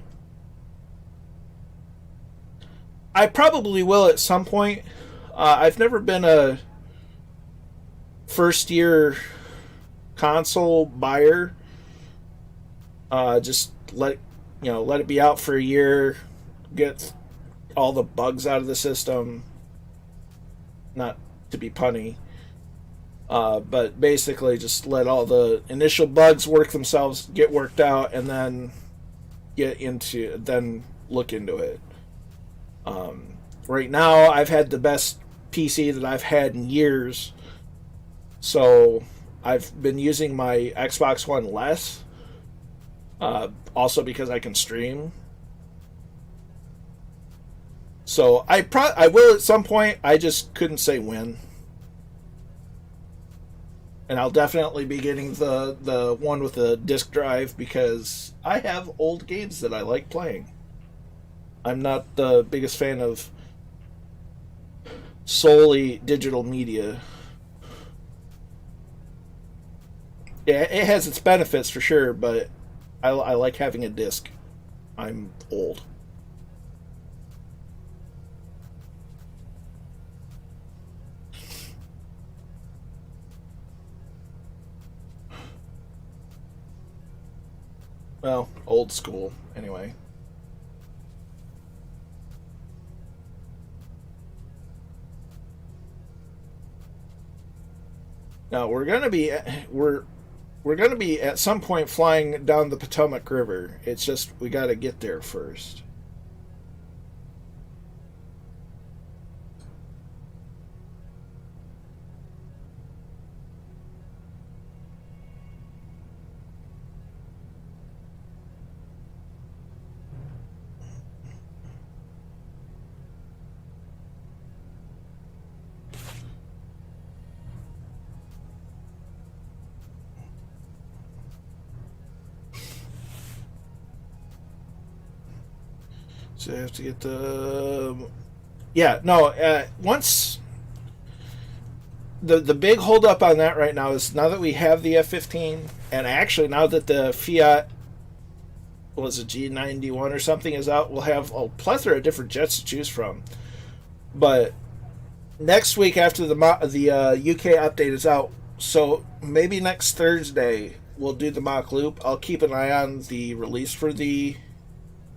I probably will at some point. I've never been a first year console buyer. Just let it be out for a year, get all the bugs out of the system. Not to be punny. But basically just let all the initial bugs work themselves, get worked out, and then look into it. Right now, I've had the best PC that I've had in years, so I've been using my Xbox One less, also because I can stream. So I will at some point, I just couldn't say when. And I'll definitely be getting the one with the disk drive because I have old games that I like playing. I'm not the biggest fan of solely digital media. Yeah, it has its benefits for sure, but I like having a disc. I'm old. Well, old school, anyway. Now we're gonna be at some point flying down the Potomac River. It's just we got to get there first. So I have to get the... Yeah, no, once... The big holdup on that right now is now that we have the F-15, and actually now that the Fiat, was it G91 or something is out, we'll have a plethora of different jets to choose from. But next week after the UK update is out, so maybe next Thursday we'll do the mock loop. I'll keep an eye on the release for the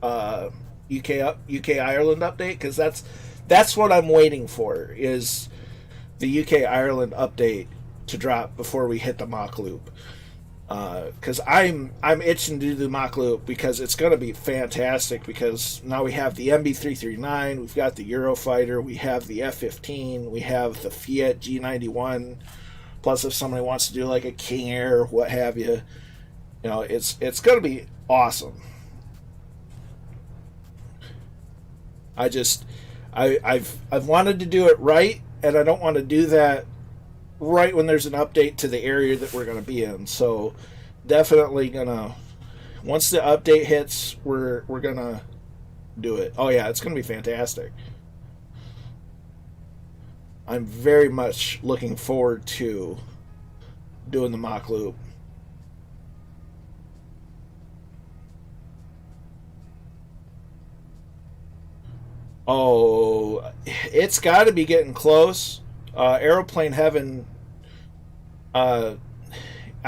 UK Ireland update, because that's what I'm waiting for, is the UK Ireland update to drop before we hit the mock loop. Because I'm itching to do the mock loop, because it's going to be fantastic, because now we have the MB339, we've got the Eurofighter, we have the F-15, we have the Fiat G91, plus if somebody wants to do like a King Air, what have you, it's going to be awesome. I've wanted to do it right, and I don't want to do that right when there's an update to the area that we're going to be in. So definitely gonna, once the update hits, we're gonna do it. Oh yeah, it's gonna be fantastic. I'm very much looking forward to doing the mock loop. Oh, it's got to be getting close. Aeroplane Heaven. I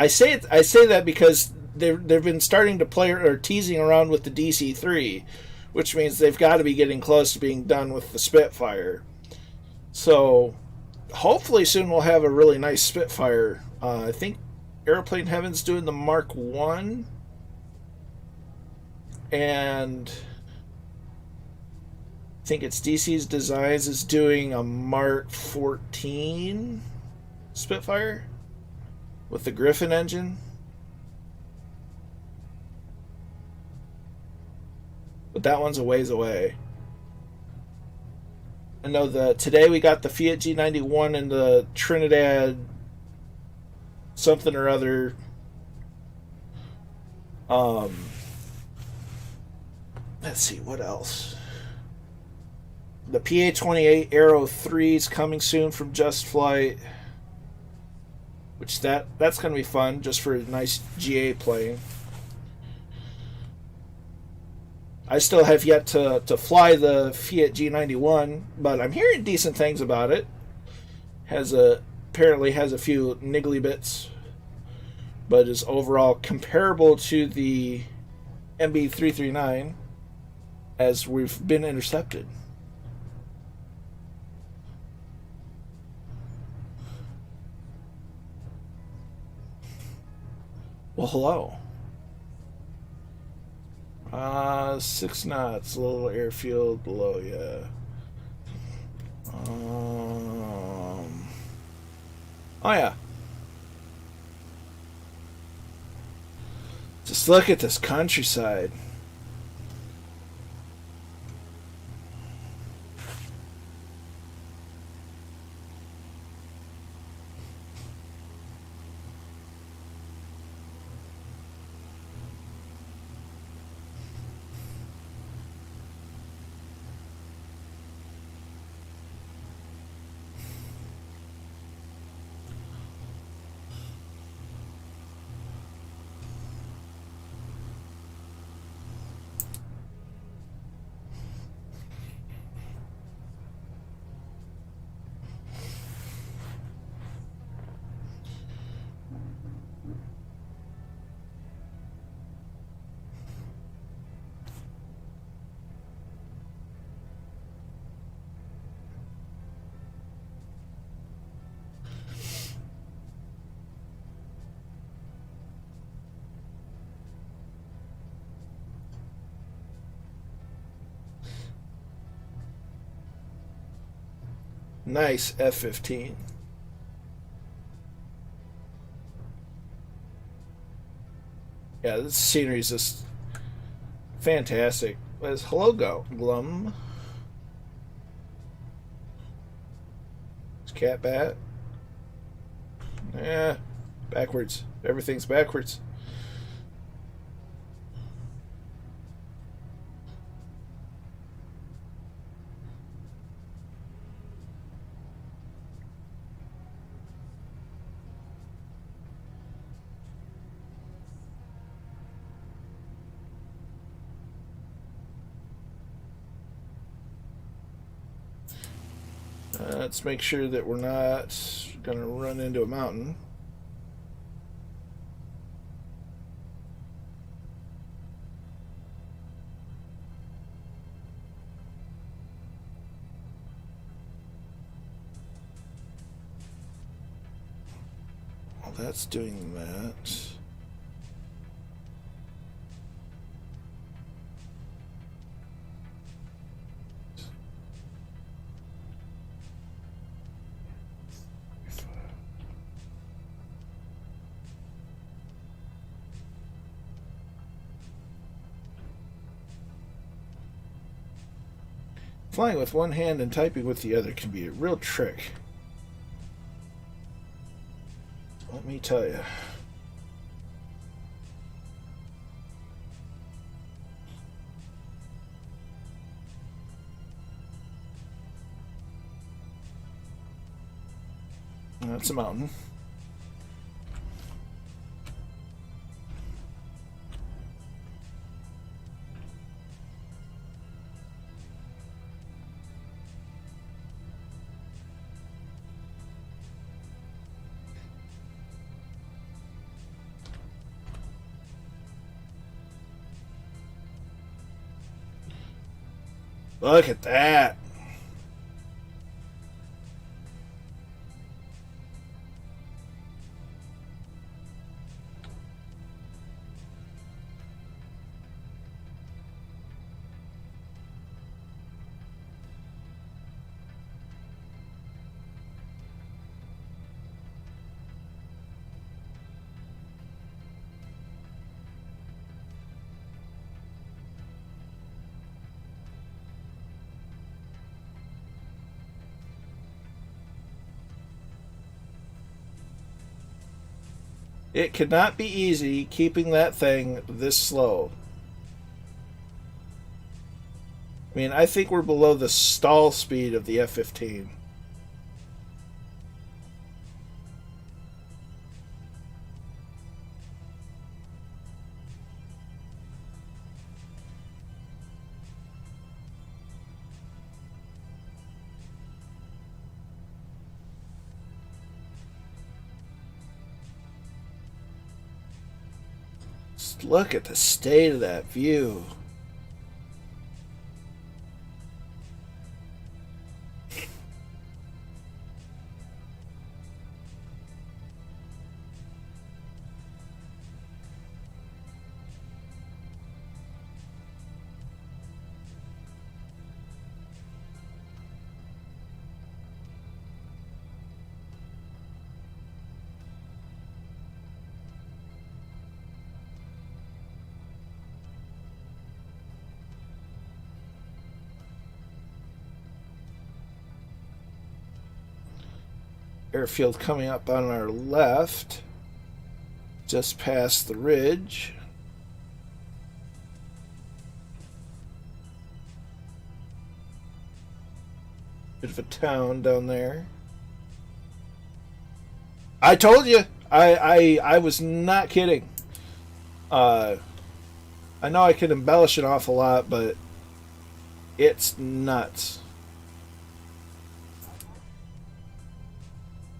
say that because they've been starting to play or teasing around with the DC-3, which means they've got to be getting close to being done with the Spitfire. So hopefully soon we'll have a really nice Spitfire. I think Airplane Heaven's doing the Mark 1, and I think it's DC's Designs is doing a Mark 14 Spitfire with the Griffin engine. But that one's a ways away. I know today we got the Fiat G91 and the Trinidad something or other. Let's see, what else? The PA-28 Aero 3 is coming soon from Just Flight, which that's going to be fun, just for a nice GA plane. I still have yet to fly the Fiat G91, but I'm hearing decent things about it. Apparently has a few niggly bits, but is overall comparable to the MB339, as we've been intercepted. Well, hello. 6 knots, a little airfield below, yeah. Oh yeah. Just look at this countryside. Nice F-15. Yeah, this scenery is just fantastic. Where's hello go? Glum. It's Cat Bat. Yeah, backwards. Everything's backwards. Let's make sure that we're not going to run into a mountain. While that's doing that, flying with one hand and typing with the other can be a real trick. Let me tell you. That's a mountain. Look at that. It could not be easy keeping that thing this slow. I mean, I think we're below the stall speed of the F-15. Look at the state of that view. Airfield coming up on our left, just past the ridge. Bit of a town down there. I told you, I was not kidding. I know I can embellish an awful lot, but it's nuts.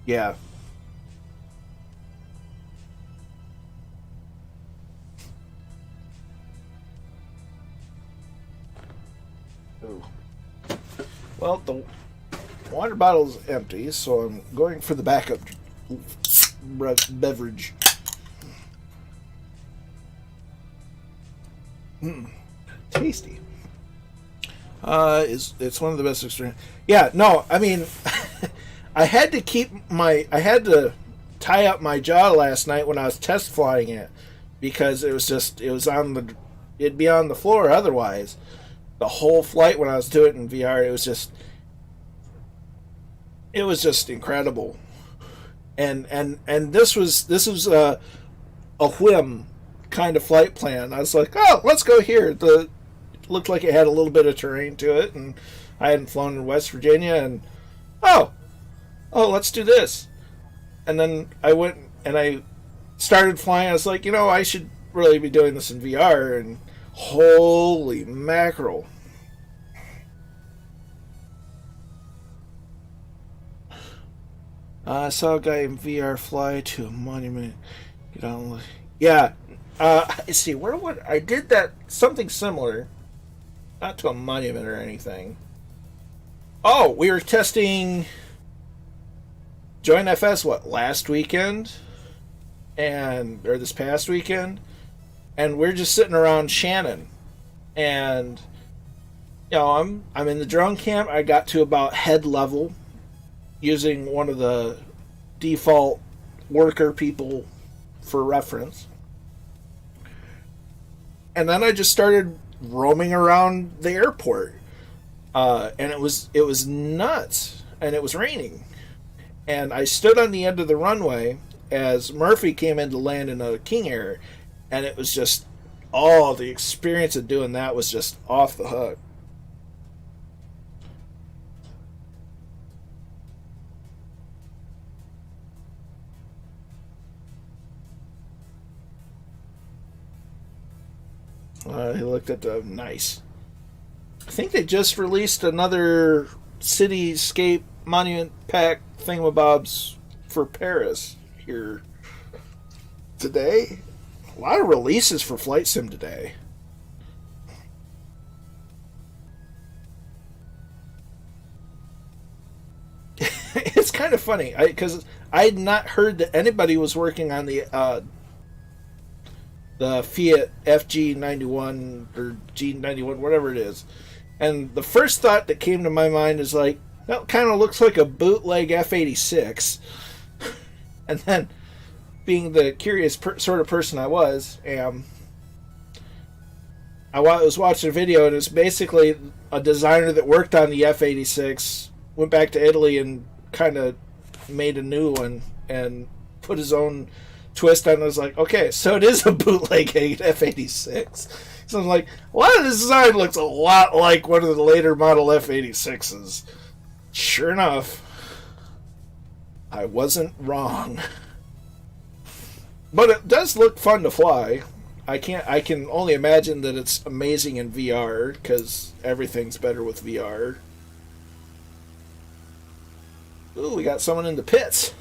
Yeah. Ooh. Well, the water bottle's empty, so I'm going for the backup beverage. Tasty. It's one of the best experience. Yeah, no, I mean I had to tie up my jaw last night when I was test it'd be on the floor otherwise. The whole flight when I was doing it in VR, it was just incredible. And this was a whim kind of flight plan. I was like, oh, let's go here. It looked like it had a little bit of terrain to it, and I hadn't flown in West Virginia, and oh, let's do this. And then I went and I started flying. I was like, I should really be doing this in VR. And holy mackerel. I saw a guy in VR fly to a monument. Get on. Yeah. Let's see. Where would I did that? Something similar. Not to a monument or anything. Oh, we were testing JoinFS last weekend, or this past weekend, and we're just sitting around Shannon, and I'm in the drone camp. I got to about head level using one of the default worker people for reference, and then I just started roaming around the airport, and it was nuts, and it was raining, and I stood on the end of the runway as Murphy came in to land in a King Air, and it was just the experience of doing that was just off the hook. He looked at the nice. I think they just released another cityscape monument pack thingamabobs for Paris here today. A lot of releases for Flight Sim today. It's kind of funny because I had not heard that anybody was working on the Fiat FG91 or G91, whatever it is. And the first thought that came to my mind is like, that kind of looks like a bootleg F86. And then, being the curious sort of person I was, I was watching a video, and it's basically a designer that worked on the F86, went back to Italy and kind of made a new one and put his own twist on it. I was like, okay, so it is a bootleg F86. So I'm like, a lot of the design looks a lot like one of the later model F86s. Sure enough, I wasn't wrong. But it does look fun to fly. I can only imagine that it's amazing in VR, because everything's better with VR. Ooh, we got someone in the pits.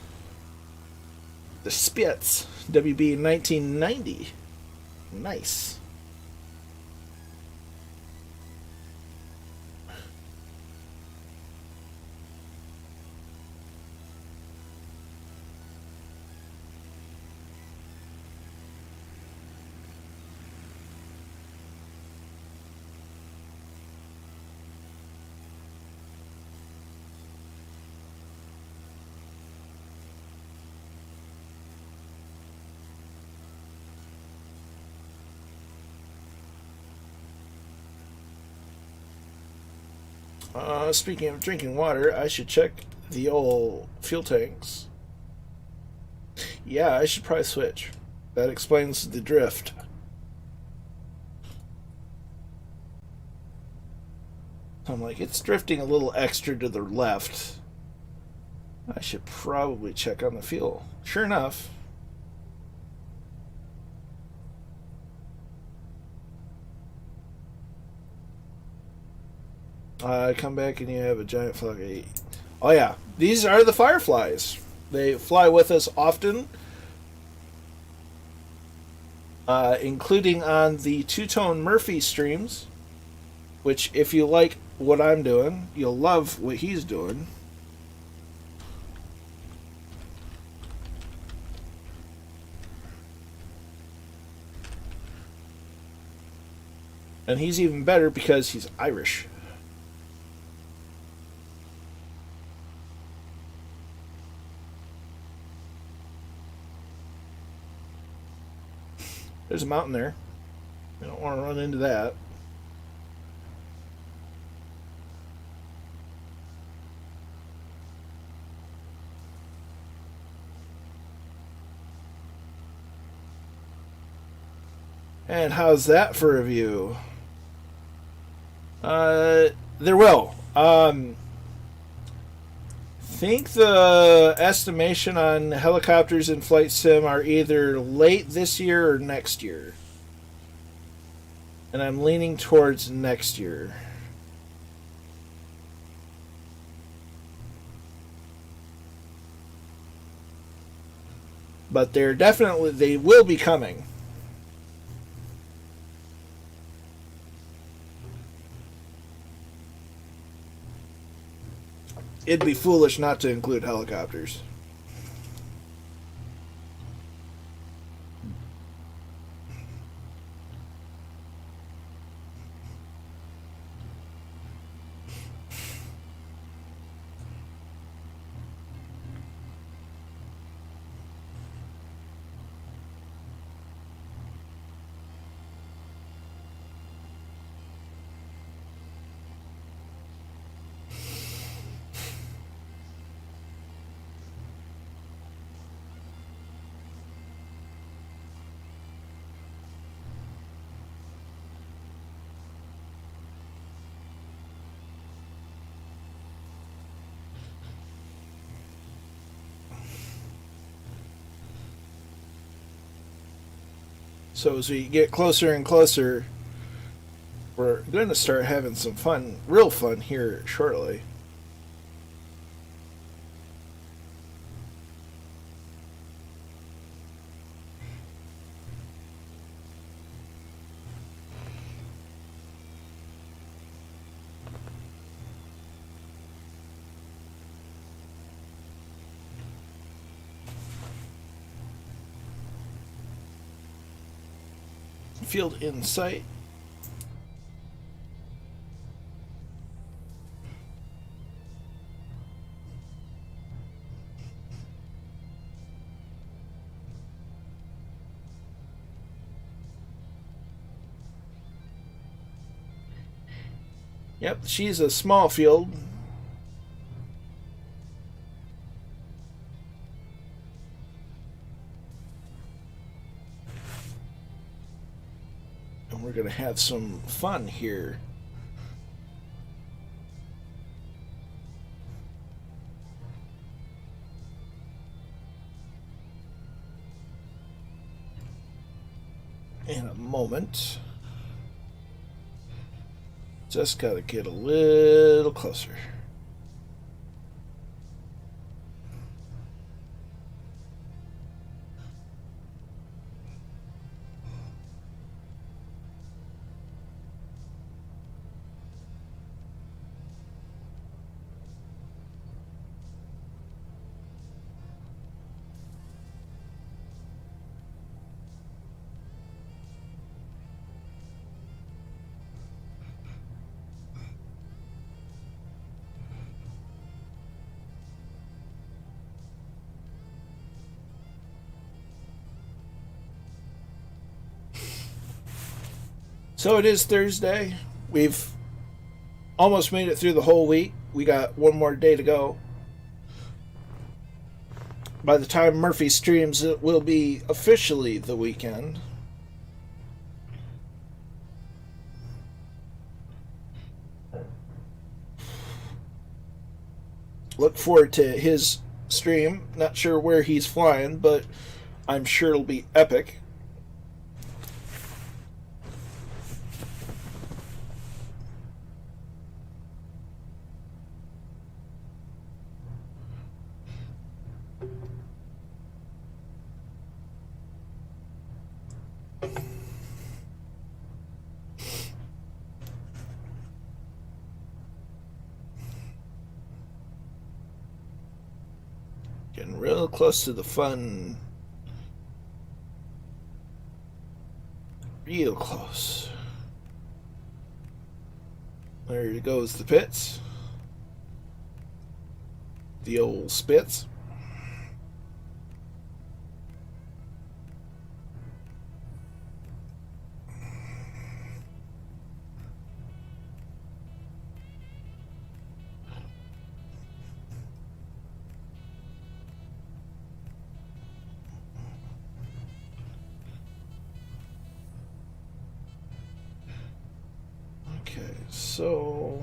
The Spitz, WB 1990. Nice. Speaking of drinking water, I should check the old fuel tanks. Yeah, I should probably switch. That explains the drift. I'm like, it's drifting a little extra to the left. I should probably check on the fuel. Sure enough. Come back and you have a giant flock of 8. Oh yeah, these are the Fireflies. They fly with us often, including on the two-tone Murphy streams, which if you like what I'm doing, you'll love what he's doing. And he's even better because he's Irish. There's a mountain there. I don't want to run into that. And how's that for a view? There will. Think the estimation on helicopters in Flight Sim are either late this year or next year. And I'm leaning towards next year. But they will be coming. It'd be foolish not to include helicopters. So as we get closer and closer, we're going to start having some fun, real fun here shortly. Field in sight. Yep, she's a small field. We're going to have some fun here. In a moment. Just got to get a little closer. So it is Thursday. We've almost made it through the whole week. We got one more day to go. By the time Murphy streams, it will be officially the weekend. Look forward to his stream. Not sure where he's flying, but I'm sure it'll be epic. Getting real close to the fun. Real close. There goes the pits. The old spits. So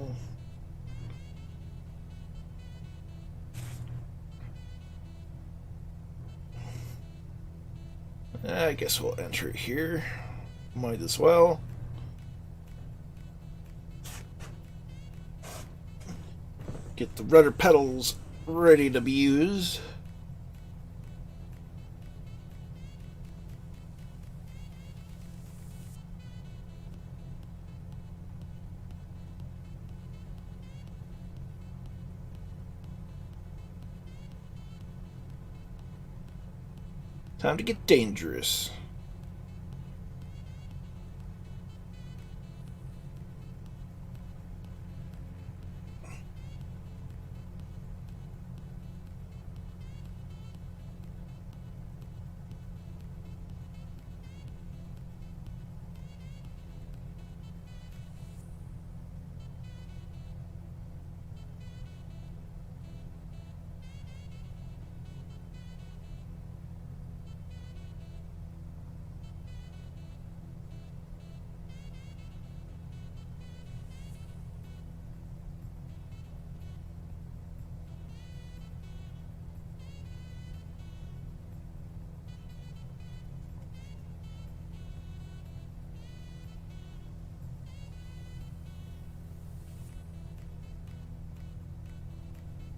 I guess we'll enter it here. Might as well. Get the rudder pedals ready to be used. Time to get dangerous.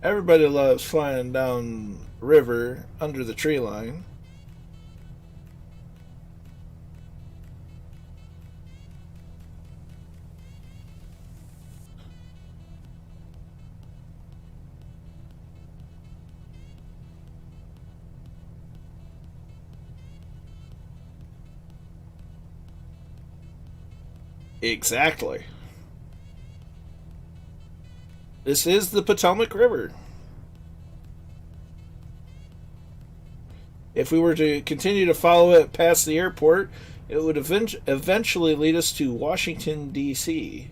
Everybody loves flying down river under the tree line. Exactly. This is the Potomac River. If we were to continue to follow it past the airport, it would eventually lead us to Washington, D.C.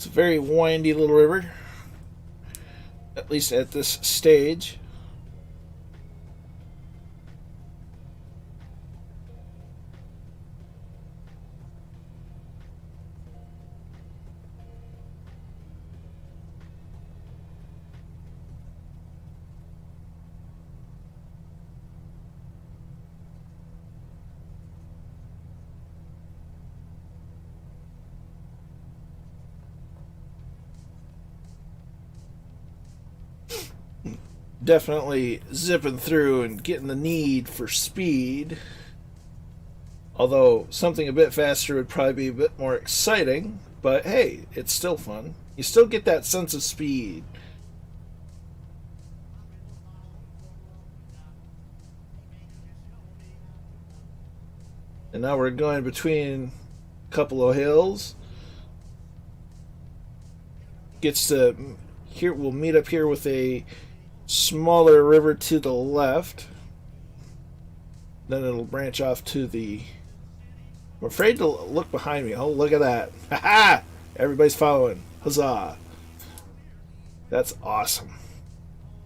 It's a very windy little river, at least at this stage. Definitely zipping through and getting the need for speed. Although something a bit faster would probably be a bit more exciting. But hey, it's still fun. You still get that sense of speed. And now we're going between a couple of hills. Gets to here. We'll meet up here with a smaller river to the left. Then it'll branch off to the... I'm afraid to look behind me. Oh, look at that. Ha ha! Everybody's following. Huzzah. That's awesome.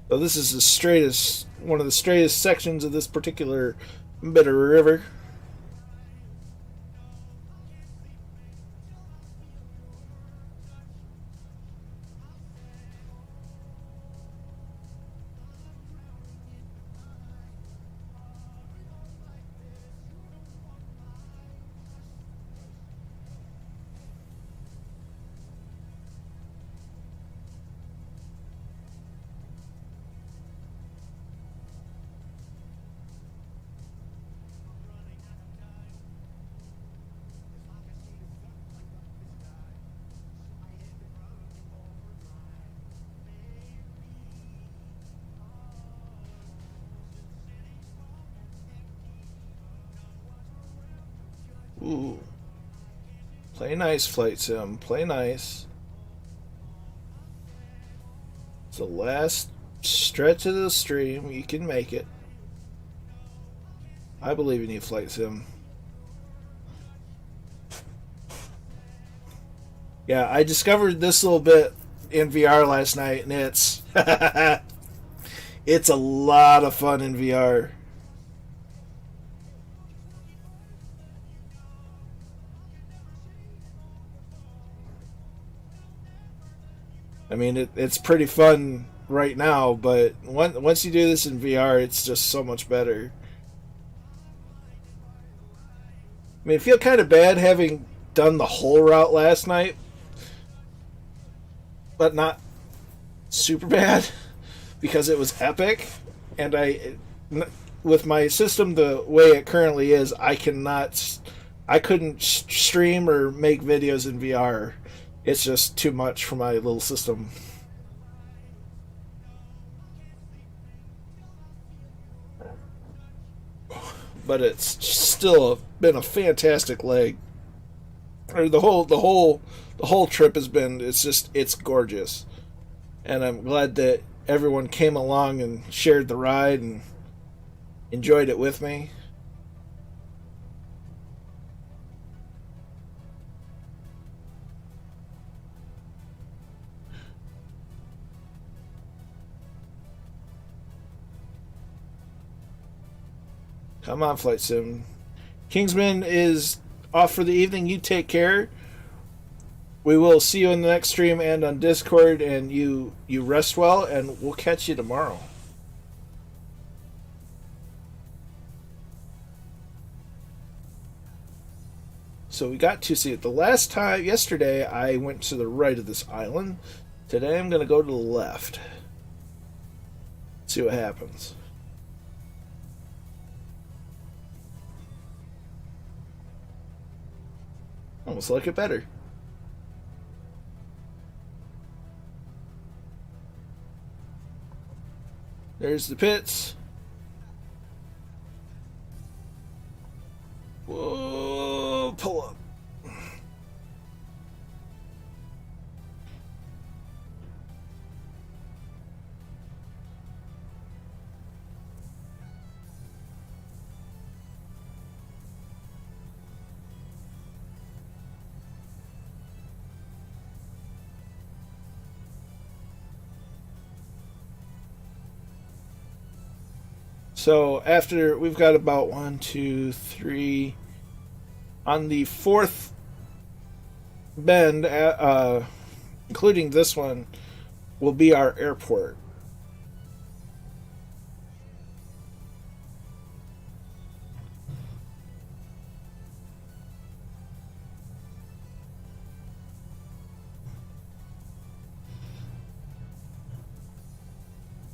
So this is the straightest, one of the straightest sections of this particular bit of river. Ooh. Play nice, Flight Sim. Play nice. It's the last stretch of the stream. You can make it. I believe in you, Flight Sim. Yeah, I discovered this little bit in VR last night, and it's it's a lot of fun in VR. I mean, it's pretty fun right now, but once you do this in VR, it's just so much better. I mean, I feel kind of bad having done the whole route last night, but not super bad because it was epic, and with my system the way it currently is, I couldn't stream or make videos in VR. It's just too much for my little system. But it's still been a fantastic leg. Or the whole trip has been, it's gorgeous. And I'm glad that everyone came along and shared the ride and enjoyed it with me. Come on, Flight Sim. Kingsman is off for the evening. You take care. We will see you in the next stream and on Discord, and you rest well, and we'll catch you tomorrow. So we got to see it. The last time, yesterday, I went to the right of this island. Today I'm going to go to the left. See what happens. Almost like it better. There's the pits. Whoa, pull up. So after we've got about 1, 2, 3 on the fourth bend, including this one, will be our airport.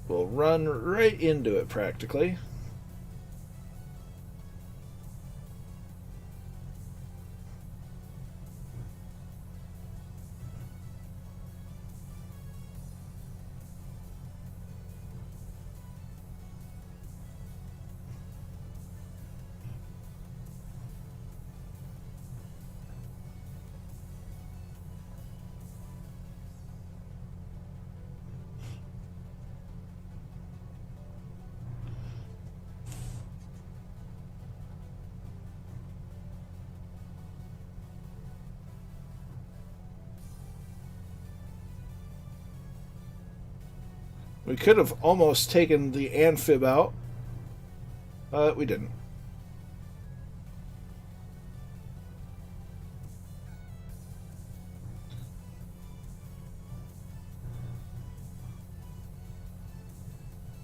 We'll run right into it practically. We could have almost taken the amphib out, but we didn't.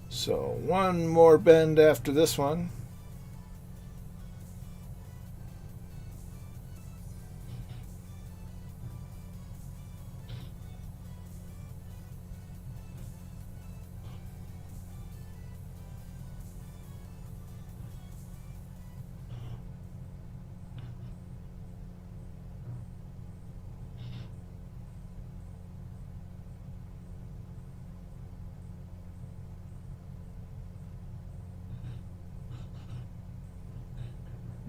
So one more bend after this one.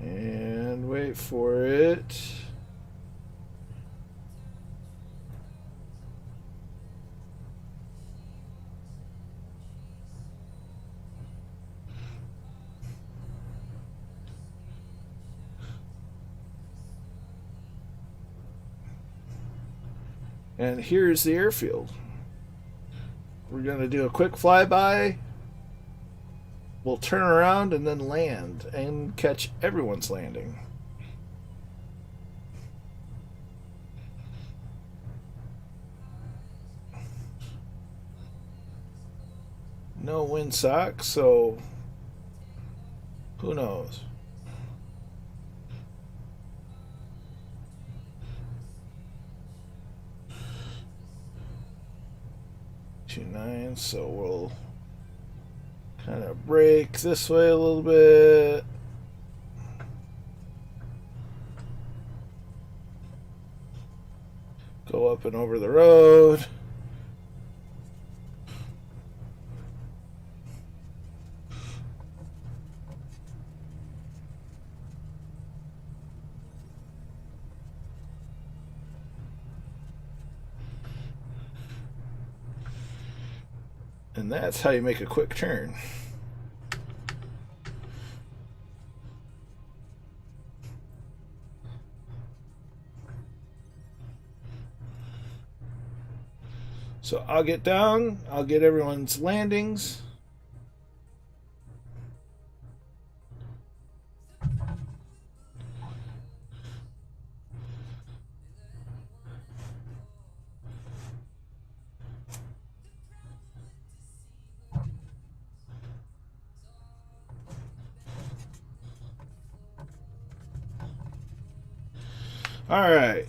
And wait for it. And here's the airfield. We're going to do a quick flyby. We'll turn around and then land and catch everyone's landing. No windsock, so who knows? Two nine, so we'll kind of brake this way a little bit. Go up and over the road. And that's how you make a quick turn. So I'll get down, I'll get everyone's landings. Alright,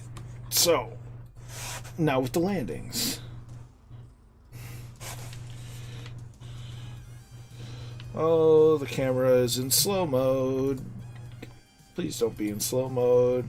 so now with the landings. Oh, the camera is in slow mode. Please don't be in slow mode.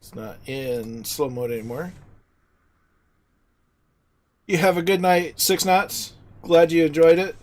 It's not in slow mode anymore. You have a good night, 6 knots. Glad you enjoyed it.